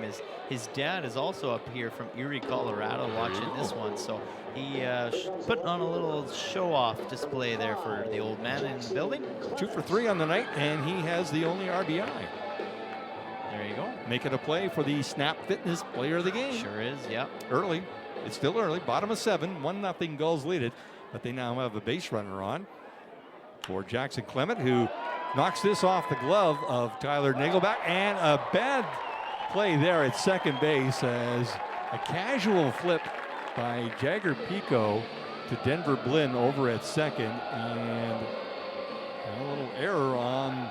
his dad is also up here from Erie, Colorado, watching this one. So he put on a little show-off display there for the old man in the building. 2 for 3 on the night, and he has the only RBI. There you go. Making a play for the Snap Fitness Player of the Game. Sure is, yep. Early. It's still early. Bottom of 7. 1-0 Gulls lead it. But they now have a base runner on for Jackson Clement, who knocks this off the glove of Tyler Nagelbach. And a bad play there at second base as a casual flip by Jagger Pico to Denver Blinn over at second. And And a little error on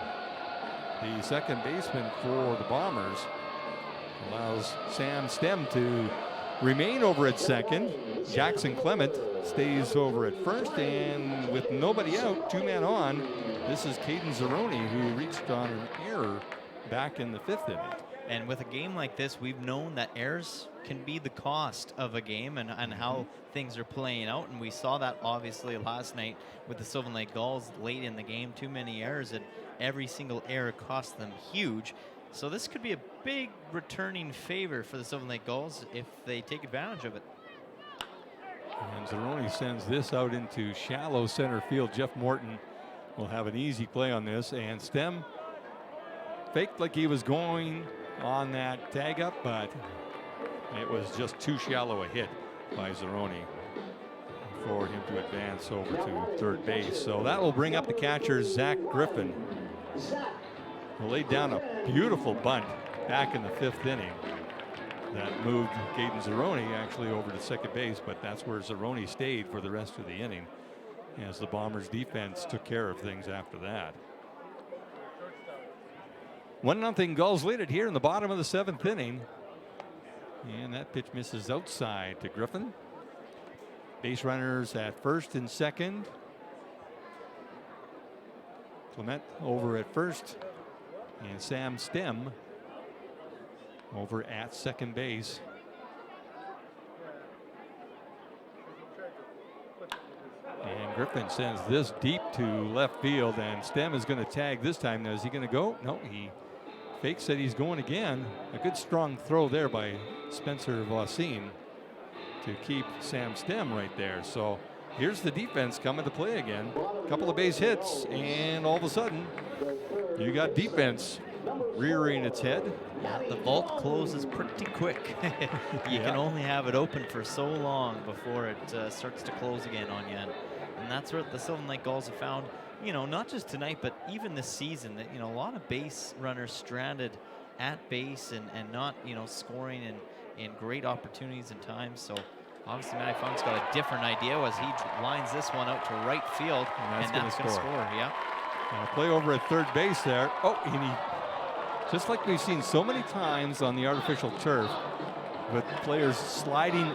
the second baseman for the Bombers. Allows Sam Stem to remain over at second. Jackson Clement stays over at first, and with nobody out, 2 men on, this is Caden Zeroni, who reached on an error back in the 5th inning. And with a game like this, we've known that errors can be the cost of a game and how things are playing out. And we saw that obviously last night with the Sylvan Lake Gulls late in the game. Too many errors, and every single error cost them huge. So this could be a big returning favor for the Sylvan Lake Gulls if they take advantage of it. And Zeroni sends this out into shallow center field. Jeff Morton will have an easy play on this, and Stem faked like he was going on that tag up, but it was just too shallow a hit by Zeroni for him to advance over to third base. So that will bring up the catcher, Zach Griffin, who laid down a beautiful bunt back in the 5th inning that moved Caden Zeroni actually over to second base, but that's where Zeroni stayed for the rest of the inning as the Bombers defense took care of things after that. 1-0 Gulls lead it here in the bottom of the 7th inning. And that pitch misses outside to Griffin. Base runners at first and second. Clement over at first. And Sam Stem over at second base. And Griffin sends this deep to left field, and Stem is going to tag this time. Now, is he going to go? No, he fakes that he's going again. A good strong throw there by Spencer Voisin to keep Sam Stem right there. So here's the defense coming to play again. A couple of base hits, and all of a sudden, you got defense rearing its head. Yeah, the vault closes pretty quick. You can only have it open for so long before it starts to close again on you. And that's what the Sylvan Lake Gulls have found, not just tonight, but even this season, that, a lot of base runners stranded at base and not, scoring in great opportunities and times. So obviously Matty Funk's got a different idea as he lines this one out to right field, and that's going to score. Yeah. And a play over at third base there. Oh, and he, just like we've seen so many times on the artificial turf, with players sliding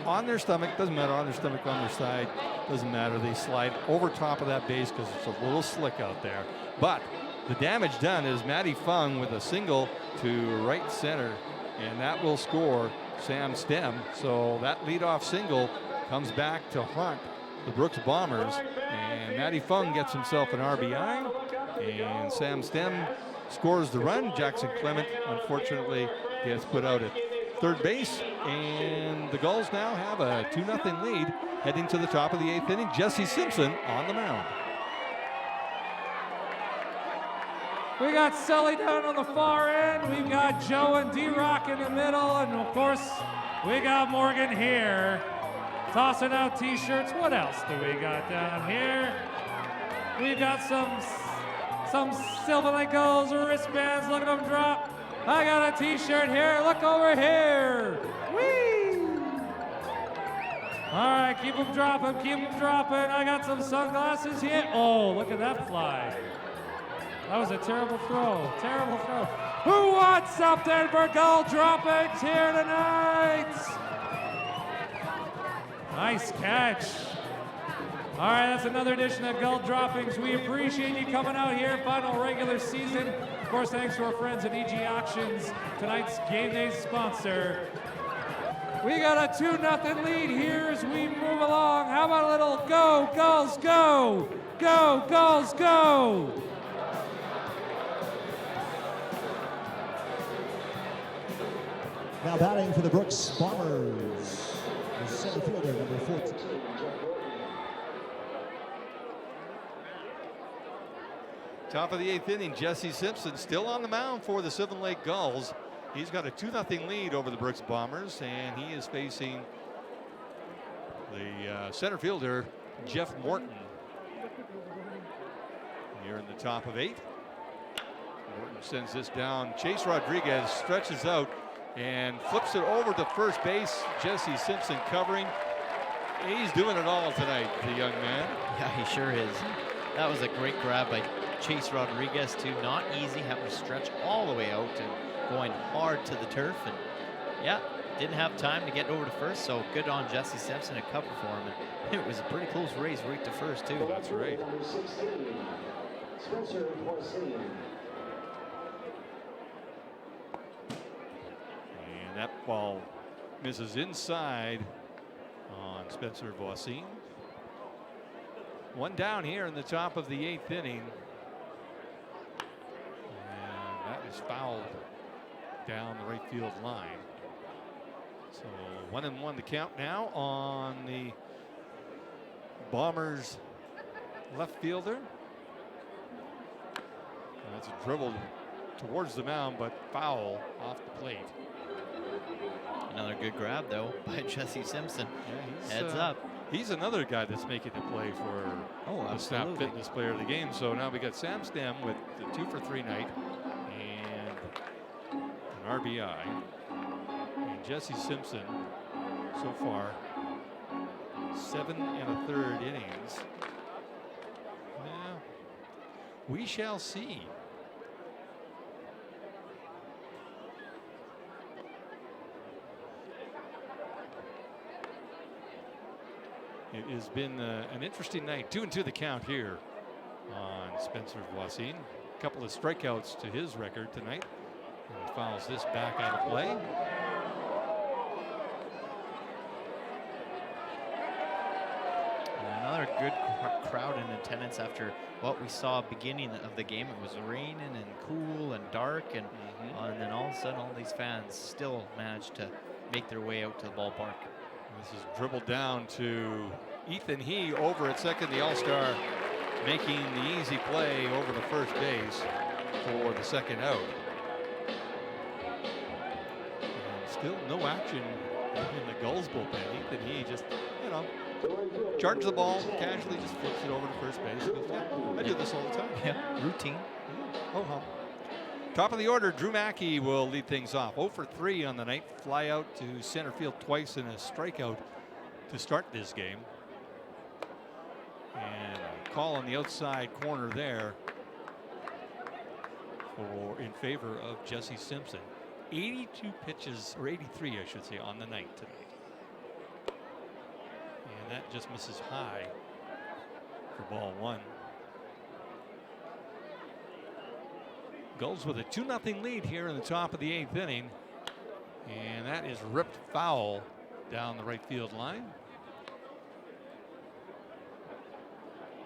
on their stomach, doesn't matter, on their stomach, on their side, doesn't matter. They slide over top of that base because it's a little slick out there. But the damage done is Matty Fung with a single to right center, and that will score Sam Stem. So that leadoff single comes back to haunt the Brooks Bombers, and Matty Fung gets himself an RBI, and Sam Stem scores the run. Jackson Clement, unfortunately, gets put out at third base, and the Gulls now have a 2-0 lead heading to the top of the 8th inning. Jesse Simpson on the mound. We got Sully down on the far end. We've got Joe and D-Rock in the middle. And of course, we got Morgan here. Tossing out t-shirts. What else do we got down here? We've got some Sylvan Lake Gulls wristbands. Look at them drop. I got a t-shirt here. Look over here. Whee! All right, keep them dropping, keep them dropping. I got some sunglasses here. Oh, look at that fly. That was a terrible throw, terrible throw. Who wants something for Gull droppings here tonight? Nice catch. All right, that's another edition of Gull Droppings. We appreciate you coming out here, final regular season. Of course, thanks to our friends at EG Auctions, tonight's game day sponsor. We got a 2-0 lead here as we move along. How about a little go, Gulls, go! Go, Gulls, go! Now batting for the Brooks Bombers, the center fielder, number 14. Top of the 8th inning, Jesse Simpson still on the mound for the Sylvan Lake Gulls. He's got a 2-0 lead over the Brooks Bombers, and he is facing the center fielder, Jeff Morton. Here in the top of 8. Morton sends this down. Chase Rodriguez stretches out and flips it over to first base. Jesse Simpson covering. He's doing it all tonight, the young man. Yeah, he sure is. That was a great grab by Chase Rodriguez too. Not easy, having to stretch all the way out and going hard to the turf. And yeah, didn't have time to get over to first, so good on Jesse Simpson to cover for him. And it was a pretty close race right to first too. That's right. Number 16, Spencer Voisin. And that ball misses inside on Spencer Voisin. One down here in the top of the 8th inning. And that is fouled down the right field line. So 1-1 to count now on the Bombers left fielder. That's dribbled towards the mound, but foul off the plate. Another good grab though by Jesse Simpson. Yeah, Heads up. He's another guy that's making the play for the Snap Fitness Player of the Game. So now we got Sam Stem with the 2-for-3 night and an RBI. And Jesse Simpson so far 7 1/3 innings. Well, we shall see. It has been an interesting night. 2-2 the count here on Spencer Voisin. A couple of strikeouts to his record tonight. And he fouls this back out of play. Another good crowd in attendance after what we saw beginning of the game. It was raining and cool and dark, and then all of a sudden all these fans still managed to make their way out to the ballpark. This is dribbled down to Ethan He over at second, the All-Star making the easy play over to first base for the second out. And still no action in the Gulls bullpen. Ethan He just, you know, charges the ball, casually just flips it over to first base. Goes, yeah, I do this all the time. Yeah, routine. Oh. Top of the order, Drew Mackey will lead things off. 0 for 3 on the night. Fly out to center field twice and a strikeout to start this game. And a call on the outside corner there in favor of Jesse Simpson. 82 pitches, or 83 I should say, on the night tonight. And that just misses high for ball one. Gulls with a 2-0 lead here in the top of the 8th inning. And that is ripped foul down the right field line.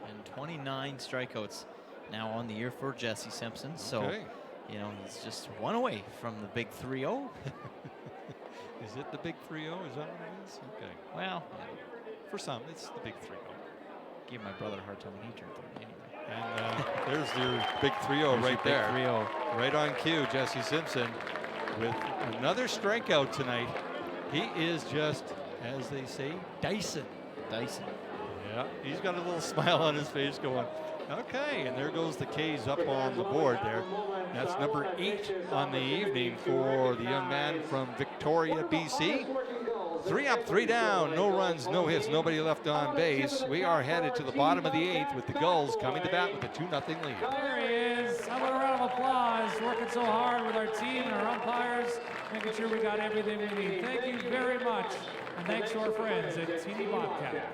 And 29 strikeouts now on the year for Jesse Simpson. So, you know, he's just one away from the big 3-0. Is it the big 3-0? Is that what it is? Okay. Well, for some, it's the big 3-0. Give my brother a hard time when he turned 30 anyway. And there's your big 3-0 right there. 3-0. Right on cue, Jesse Simpson with another strikeout tonight. He is just, as they say, Dyson. Dyson. Yeah, he's got a little smile on his face going, okay, and there goes the K's up on the board there. That's number 8 on the evening for the young man from Victoria, BC. 3 up, 3 down, no runs, no hits, nobody left on base. We are headed to the bottom of the 8th with the Gulls coming to bat with a 2-0 lead. There he is. How about a round of applause? Working so hard with our team and our umpires, making sure we got everything we need. Thank you very much, and thanks to our friends at TD Bobcat.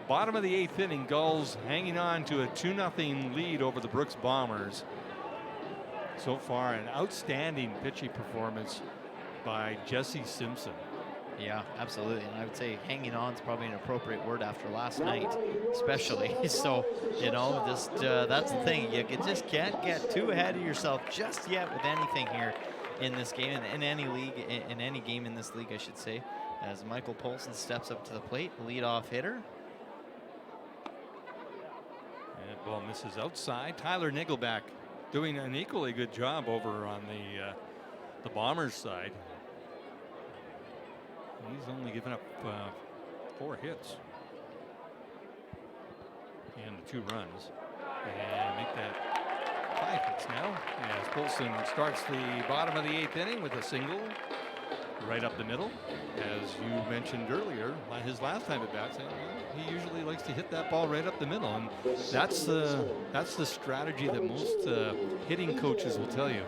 bottom of the 8th inning, Gulls hanging on to a 2-0 lead over the Brooks Bombers. So far, an outstanding pitching performance by Jesse Simpson. Yeah, absolutely. And I would say hanging on is probably an appropriate word after last night, especially. So, you know, just that's the thing. You just can't get too ahead of yourself just yet with anything here in this game, in any league, in any game in this league, I should say, as Michael Polson steps up to the plate, leadoff hitter. And ball misses outside. Tyler Nickelback doing an equally good job over on the Bombers side. He's only given up 4 hits and 2 runs, and make that 5 hits now as Polson starts the bottom of the 8th inning with a single right up the middle. As you mentioned earlier, his last time at bat, saying, well, he usually likes to hit that ball right up the middle, and that's the strategy that most hitting coaches will tell you.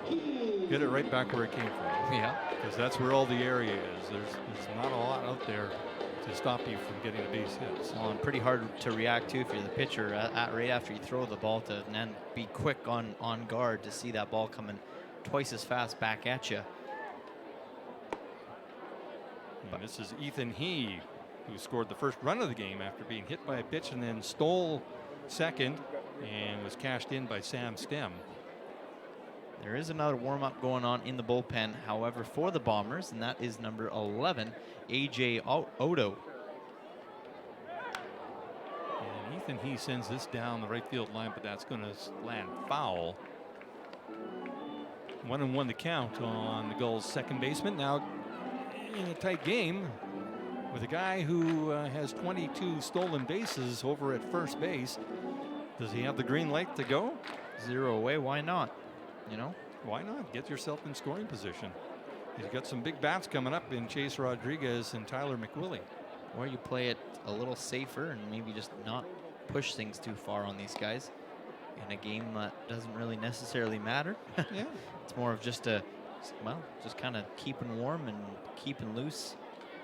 Get it right back where it came from. Yeah. Because that's where all the area is. There's not a lot out there to stop you from getting a base hit. Well, and pretty hard to react to if you're the pitcher right after you throw the ball to, and then be quick on guard to see that ball coming twice as fast back at you. And this is Ethan He, who scored the first run of the game after being hit by a pitch and then stole second and was cashed in by Sam Stem. There is another warm-up going on in the bullpen, however, for the Bombers, and that is number 11, A.J. Odo. And Ethan He sends this down the right field line, but that's going to land foul. 1-1 the count on the Gulls' second baseman. Now, in a tight game with a guy who has 22 stolen bases over at first base, does he have the green light to go? 0 away, why not? You know, why not get yourself in scoring position? He's got some big bats coming up in Chase Rodriguez and Tyler McWillie. Or you play it a little safer and maybe just not push things too far on these guys in a game that doesn't really necessarily matter. Yeah. It's more of just just kind of keeping warm and keeping loose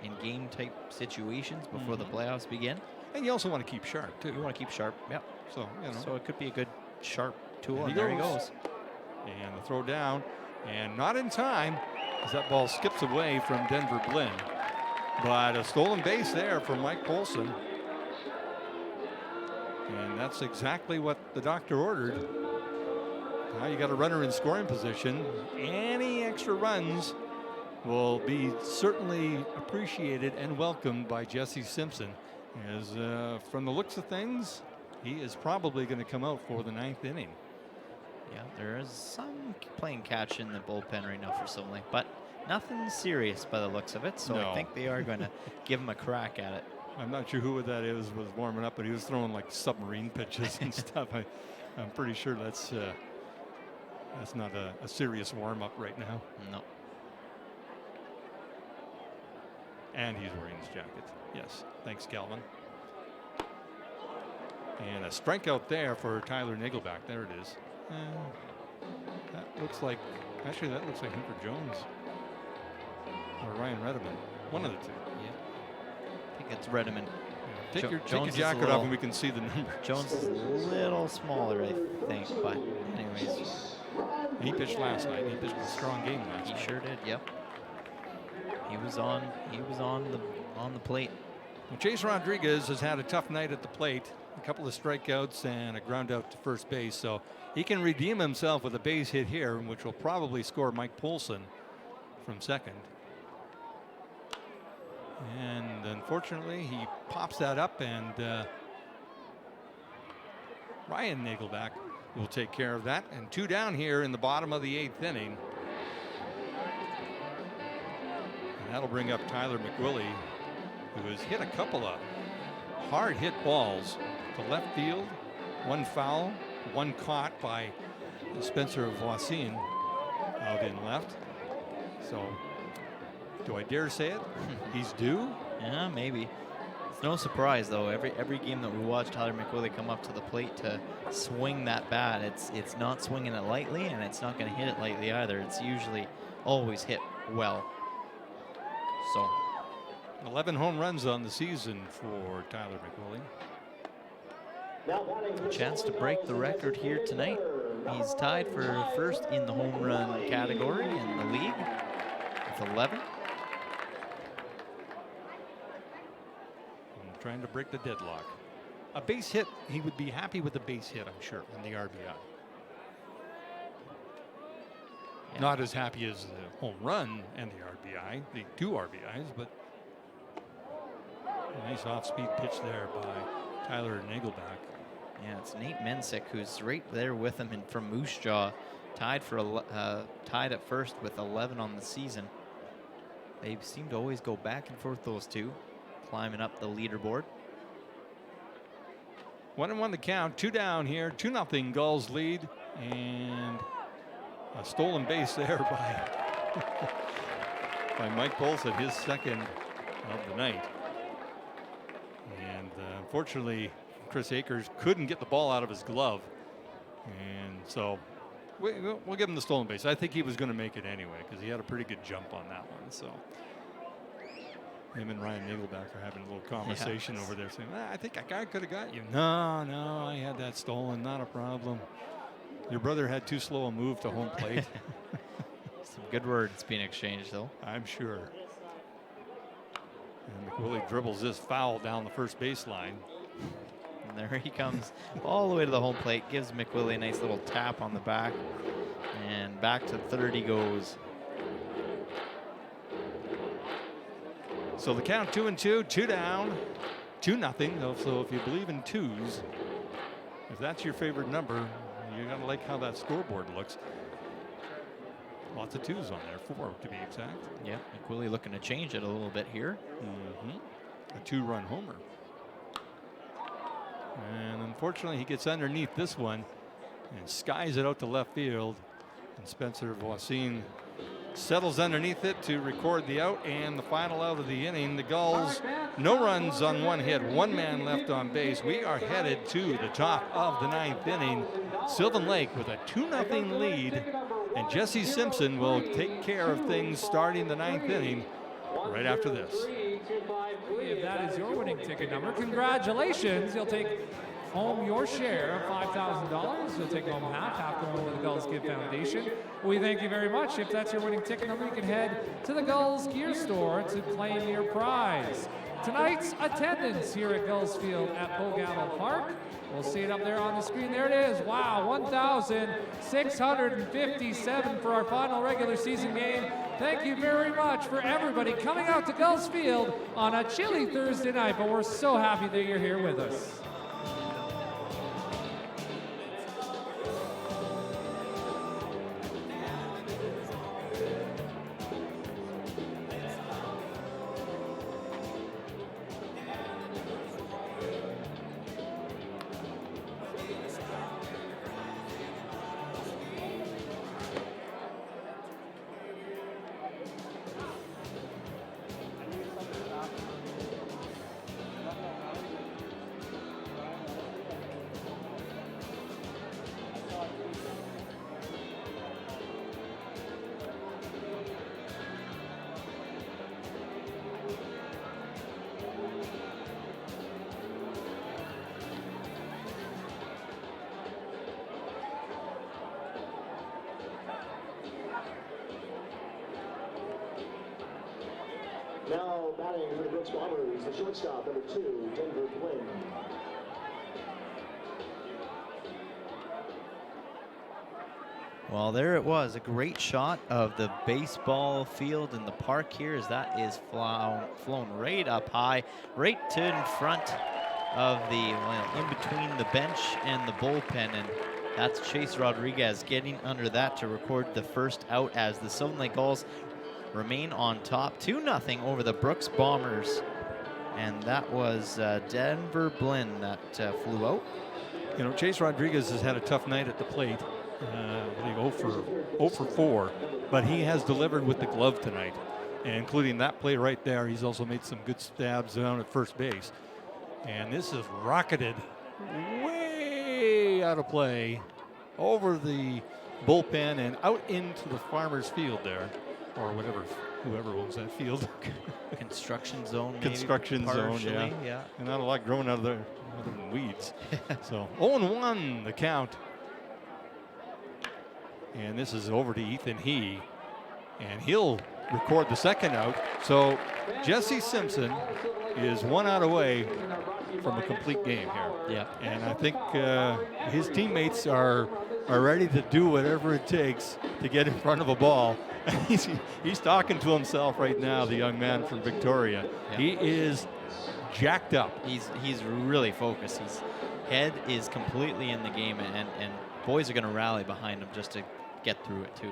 in game type situations before the playoffs begin. And you also want to keep sharp too. You want to keep sharp, yeah. So, you know. So it could be a good sharp tool, And and there he goes. And the throw down, and not in time as that ball skips away from Denver Blinn. But a stolen base there from Mike Polson. And that's exactly what the doctor ordered. Now you got a runner in scoring position. Any extra runs will be certainly appreciated and welcomed by Jesse Simpson. As from the looks of things, he is probably going to come out for the 9th inning. Yeah, there is some playing catch in the bullpen right now for Simley, but nothing serious by the looks of it. So No. I think they are going to give him a crack at it. I'm not sure who that is was warming up, but he was throwing like submarine pitches and stuff. I'm pretty sure that's not a serious warm up right now. No. And he's wearing his jacket. Yes, thanks, Calvin. And a strikeout there for Tyler Nickelback. There it is. That looks like Hunter Jones or Ryan Redeman. One of the two. Yeah. I think it's Redeman. Yeah. Take your Jones is a jacket little- off and we can see the numbers. Jones is a little smaller, I think, but anyways. He pitched last night. He pitched a strong game last He night. sure did, yep. He was on the plate. Well, Chase Rodriguez has had a tough night at the plate. A couple of strikeouts and a ground out to first base. So he can redeem himself with a base hit here, which will probably score Mike Polson from second. And unfortunately, he pops that up, and Ryan Nagelback will take care of that. And 2 down here in the bottom of the 8th inning. And that'll bring up Tyler McWillie, who has hit a couple of hard hit balls to left field. One foul, one caught by Spencer Voisin out in left. So, do I dare say it? He's due. Yeah, maybe. It's no surprise though. Every game that we watch Tyler McWillie come up to the plate to swing that bat, it's not swinging it lightly, and it's not going to hit it lightly either. It's usually always hit well. So 11 home runs on the season for Tyler McWillie. Chance to break the record here tonight. He's tied for first in the home run category in the league with 11. I'm trying to break the deadlock. A base hit, he would be happy with the base hit, I'm sure, and the RBI. Yeah. Not as happy as the home run and the RBI, the 2 RBIs, but a nice off-speed pitch there by Tyler Nagelbach. Yeah, it's Nate Mensick who's right there with him and from Moose Jaw, tied at first with 11 on the season. They seem to always go back and forth, those two, climbing up the leaderboard. 1-1 the count, 2 down here, 2-0 Gulls lead, and a stolen base there by Mike Polsett, his second of the night. And unfortunately, Chris Akers couldn't get the ball out of his glove, and so we'll give him the stolen base. I think he was going to make it anyway because he had a pretty good jump on that one. So him and Ryan Nagelbach are having a little conversation over there, saying, I think a guy could have got you. No, I had that stolen, not a problem. Your brother had too slow a move to home plate. Some good words being exchanged, though. I'm sure. And McWillie dribbles this foul down the first baseline. And there he comes all the way to the home plate, gives McWillie a nice little tap on the back, and back to third he goes. So the count 2-2, 2 down, 2-0. So if you believe in twos, if that's your favorite number, you're gonna like how that scoreboard looks. Lots of twos on there, 4 to be exact. Yeah, McWillie looking to change it a little bit here. A 2-run homer. And unfortunately, he gets underneath this one and skies it out to left field. And Spencer Voisin settles underneath it to record the out, and the final out of the inning. The Gulls, no runs on 1 hit, 1 man left on base. We are headed to the top of the 9th inning. Sylvan Lake with a 2-0 lead, and Jesse Simpson will take care of things starting the 9th inning right after this. If that is your winning ticket number, congratulations. You'll take home your share of $5,000. You'll take home half going to the Gulls Gift Foundation. We thank you very much. If that's your winning ticket number, you can head to the Gulls Gear Store to claim your prize. Tonight's attendance here at Gulls Field at Pogallo Park. We'll see it up there on the screen. There it is. Wow, 1,657 for our final regular season game. Thank you very much for everybody coming out to Gulls Field on a chilly Thursday night, but we're so happy that you're here with us. Now batting for the Brooks Bombers, the shortstop, number 2, Denver Flynn. Well, there it was, a great shot of the baseball field in the park here as that is flown right up high, right to in front of the, in between the bench and the bullpen, and that's Chase Rodriguez getting under that to record the first out as the Sylvan Lake Gulls remain on top 2-0 over the Brooks Bombers. And that was Denver Blinn that flew out. You know, Chase Rodriguez has had a tough night at the plate. I believe 0 for 4, but he has delivered with the glove tonight, and including that play right there. He's also made some good stabs down at first base, and this is rocketed way out of play over the bullpen and out into the Farmers Field there. or whatever, whoever owns that field. Construction zone, maybe, Construction zone, partially, yeah. And not a lot growing out of there other than weeds. So 0-1 the count. And this is over to Ethan He. And he'll record the second out. So Jesse Simpson is 1 out away from a complete game here. Yeah. And I think his teammates are ready to do whatever it takes to get in front of a ball. He's talking to himself right now, the young man from Victoria. Yeah. He is jacked up. He's really focused. His head is completely in the game, and boys are going to rally behind him just to get through it too.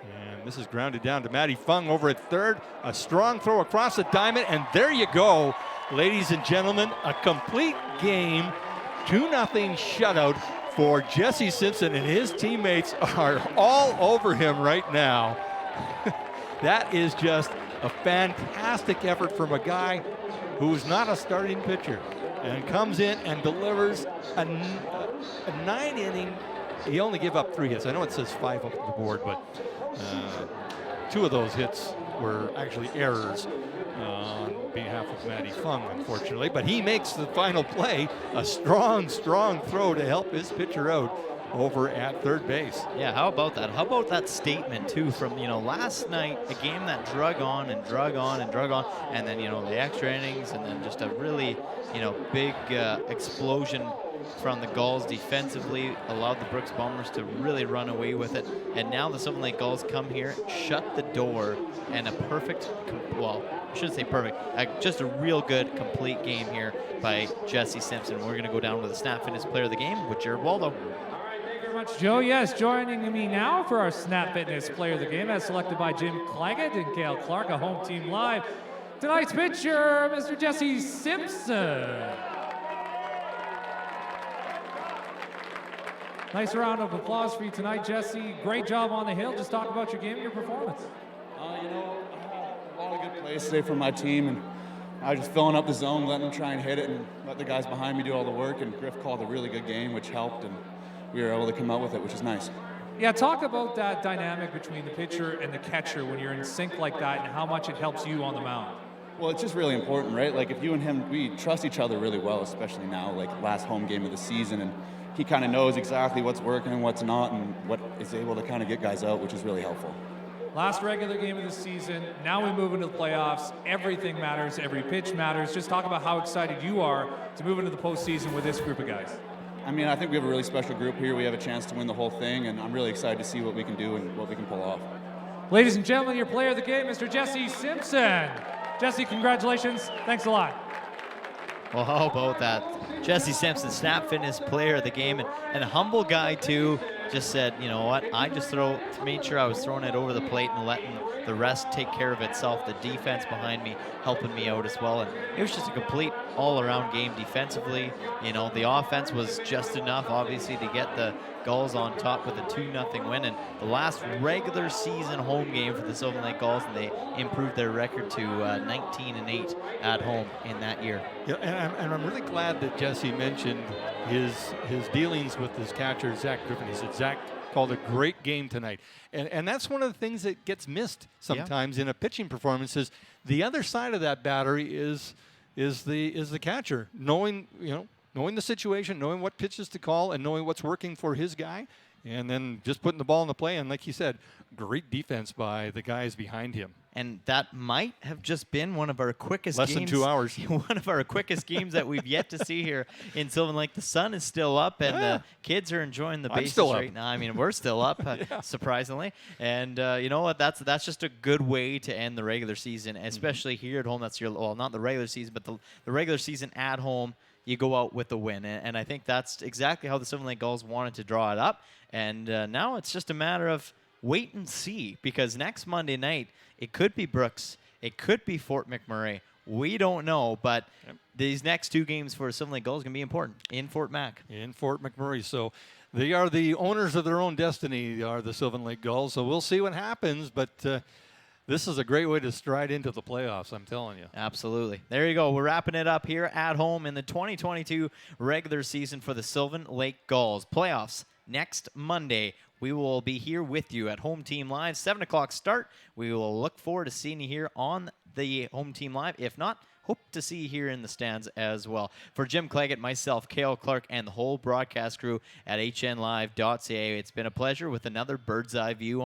And this is grounded down to Matty Fung over at third. A strong throw across the diamond, and there you go, ladies and gentlemen, a complete game. 2-0 shutout for Jesse Simpson, and his teammates are all over him right now. That is just a fantastic effort from a guy who's not a starting pitcher and comes in and delivers a 9-inning. He only gave up 3 hits. I know it says 5 up on the board, but 2 of those hits were actually errors on behalf of Matty Fung, unfortunately. But he makes the final play, a strong throw to help his pitcher out over at third base. Yeah, how about that? How about that statement too from, last night, a game that drug on and drug on and drug on, and then, the extra innings, and then just a really, big explosion from the Gulls defensively, allowed the Brooks Bombers to really run away with it. And now the Sylvan Lake Gulls come here, shut the door, and a perfect, well, I shouldn't say perfect, just a real good complete game here by Jesse Simpson. We're going to go down with the Snap Fitness Player of the Game with Jared Waldo. Thank you very much, Joe. Yes, joining me now for our Snap Fitness Player of the Game, as selected by Jim Claggett and Cale Clark, a home team live. Tonight's pitcher, Mr. Jesse Simpson. Nice round of applause for you tonight, Jesse. Great job on the hill. Just talk about your game and your performance. A lot of good plays today from my team, and I was just filling up the zone, letting them try and hit it, and let the guys behind me do all the work. And Griff called a really good game, which helped, and we were able to come out with it, which is nice. Yeah, talk about that dynamic between the pitcher and the catcher when you're in sync like that, and how much it helps you on the mound. Well, it's just really important, right? Like, if you and him, we trust each other really well, especially now, like last home game of the season, and he kind of knows exactly what's working and what's not, and what is able to kind of get guys out, which is really helpful. Last regular game of the season, now we move into the playoffs. Everything matters, every pitch matters. Just talk about how excited you are to move into the postseason with this group of guys. I mean, I think we have a really special group here. We have a chance to win the whole thing, and I'm really excited to see what we can do and what we can pull off. Ladies and gentlemen, your player of the game, Mr. Jesse Simpson. Jesse, congratulations. Thanks a lot. Well, how about that? Jesse Simpson, Snap Fitness Player of the Game, and a humble guy too. Just said, you know what? I just made sure I was throwing it over the plate and letting the rest take care of itself. The defense behind me helping me out as well, and it was just a complete all-around game defensively. The offense was just enough, obviously, to get the Gulls on top with a 2-0 win, and the last regular season home game for the Sylvan Lake Gulls, and they improved their record to 19-8 at home in that year. Yeah, and I'm really glad that Jesse mentioned his dealings with his catcher, Zach Griffin. He said Zach called a great game tonight, and that's one of the things that gets missed sometimes in a pitching performance. Is the other side of that battery is the catcher, knowing the situation, knowing what pitches to call, and knowing what's working for his guy, and then just putting the ball in the play. And like you said, great defense by the guys behind him. And that might have just been one of our quickest Less games. than 2 hours. One of our quickest games that we've yet to see here in Sylvan Lake. The sun is still up, and the kids are enjoying the bases right now. I mean, we're still up, surprisingly. And you know what? That's just a good way to end the regular season, especially here at home. That's not the regular season, but the regular season at home. You go out with the win, and I think that's exactly how the Sylvan Lake Gulls wanted to draw it up. And now it's just a matter of wait and see, because next Monday night, it could be Brooks, it could be Fort McMurray. We don't know, but these next 2 games for Sylvan Lake Gulls are going to be important in Fort Mac. In Fort McMurray. So they are the owners of their own destiny, are the Sylvan Lake Gulls. So we'll see what happens, but this is a great way to stride into the playoffs, I'm telling you. Absolutely. There you go. We're wrapping it up here at home in the 2022 regular season for the Sylvan Lake Gulls. Playoffs next Monday. we will be here with you at Home Team Live, 7 o'clock start. We will look forward to seeing you here on the Home Team Live. If not, hope to see you here in the stands as well. For Jim Claggett, myself, Cale Clark, and the whole broadcast crew at hnlive.ca, it's been a pleasure with another bird's eye view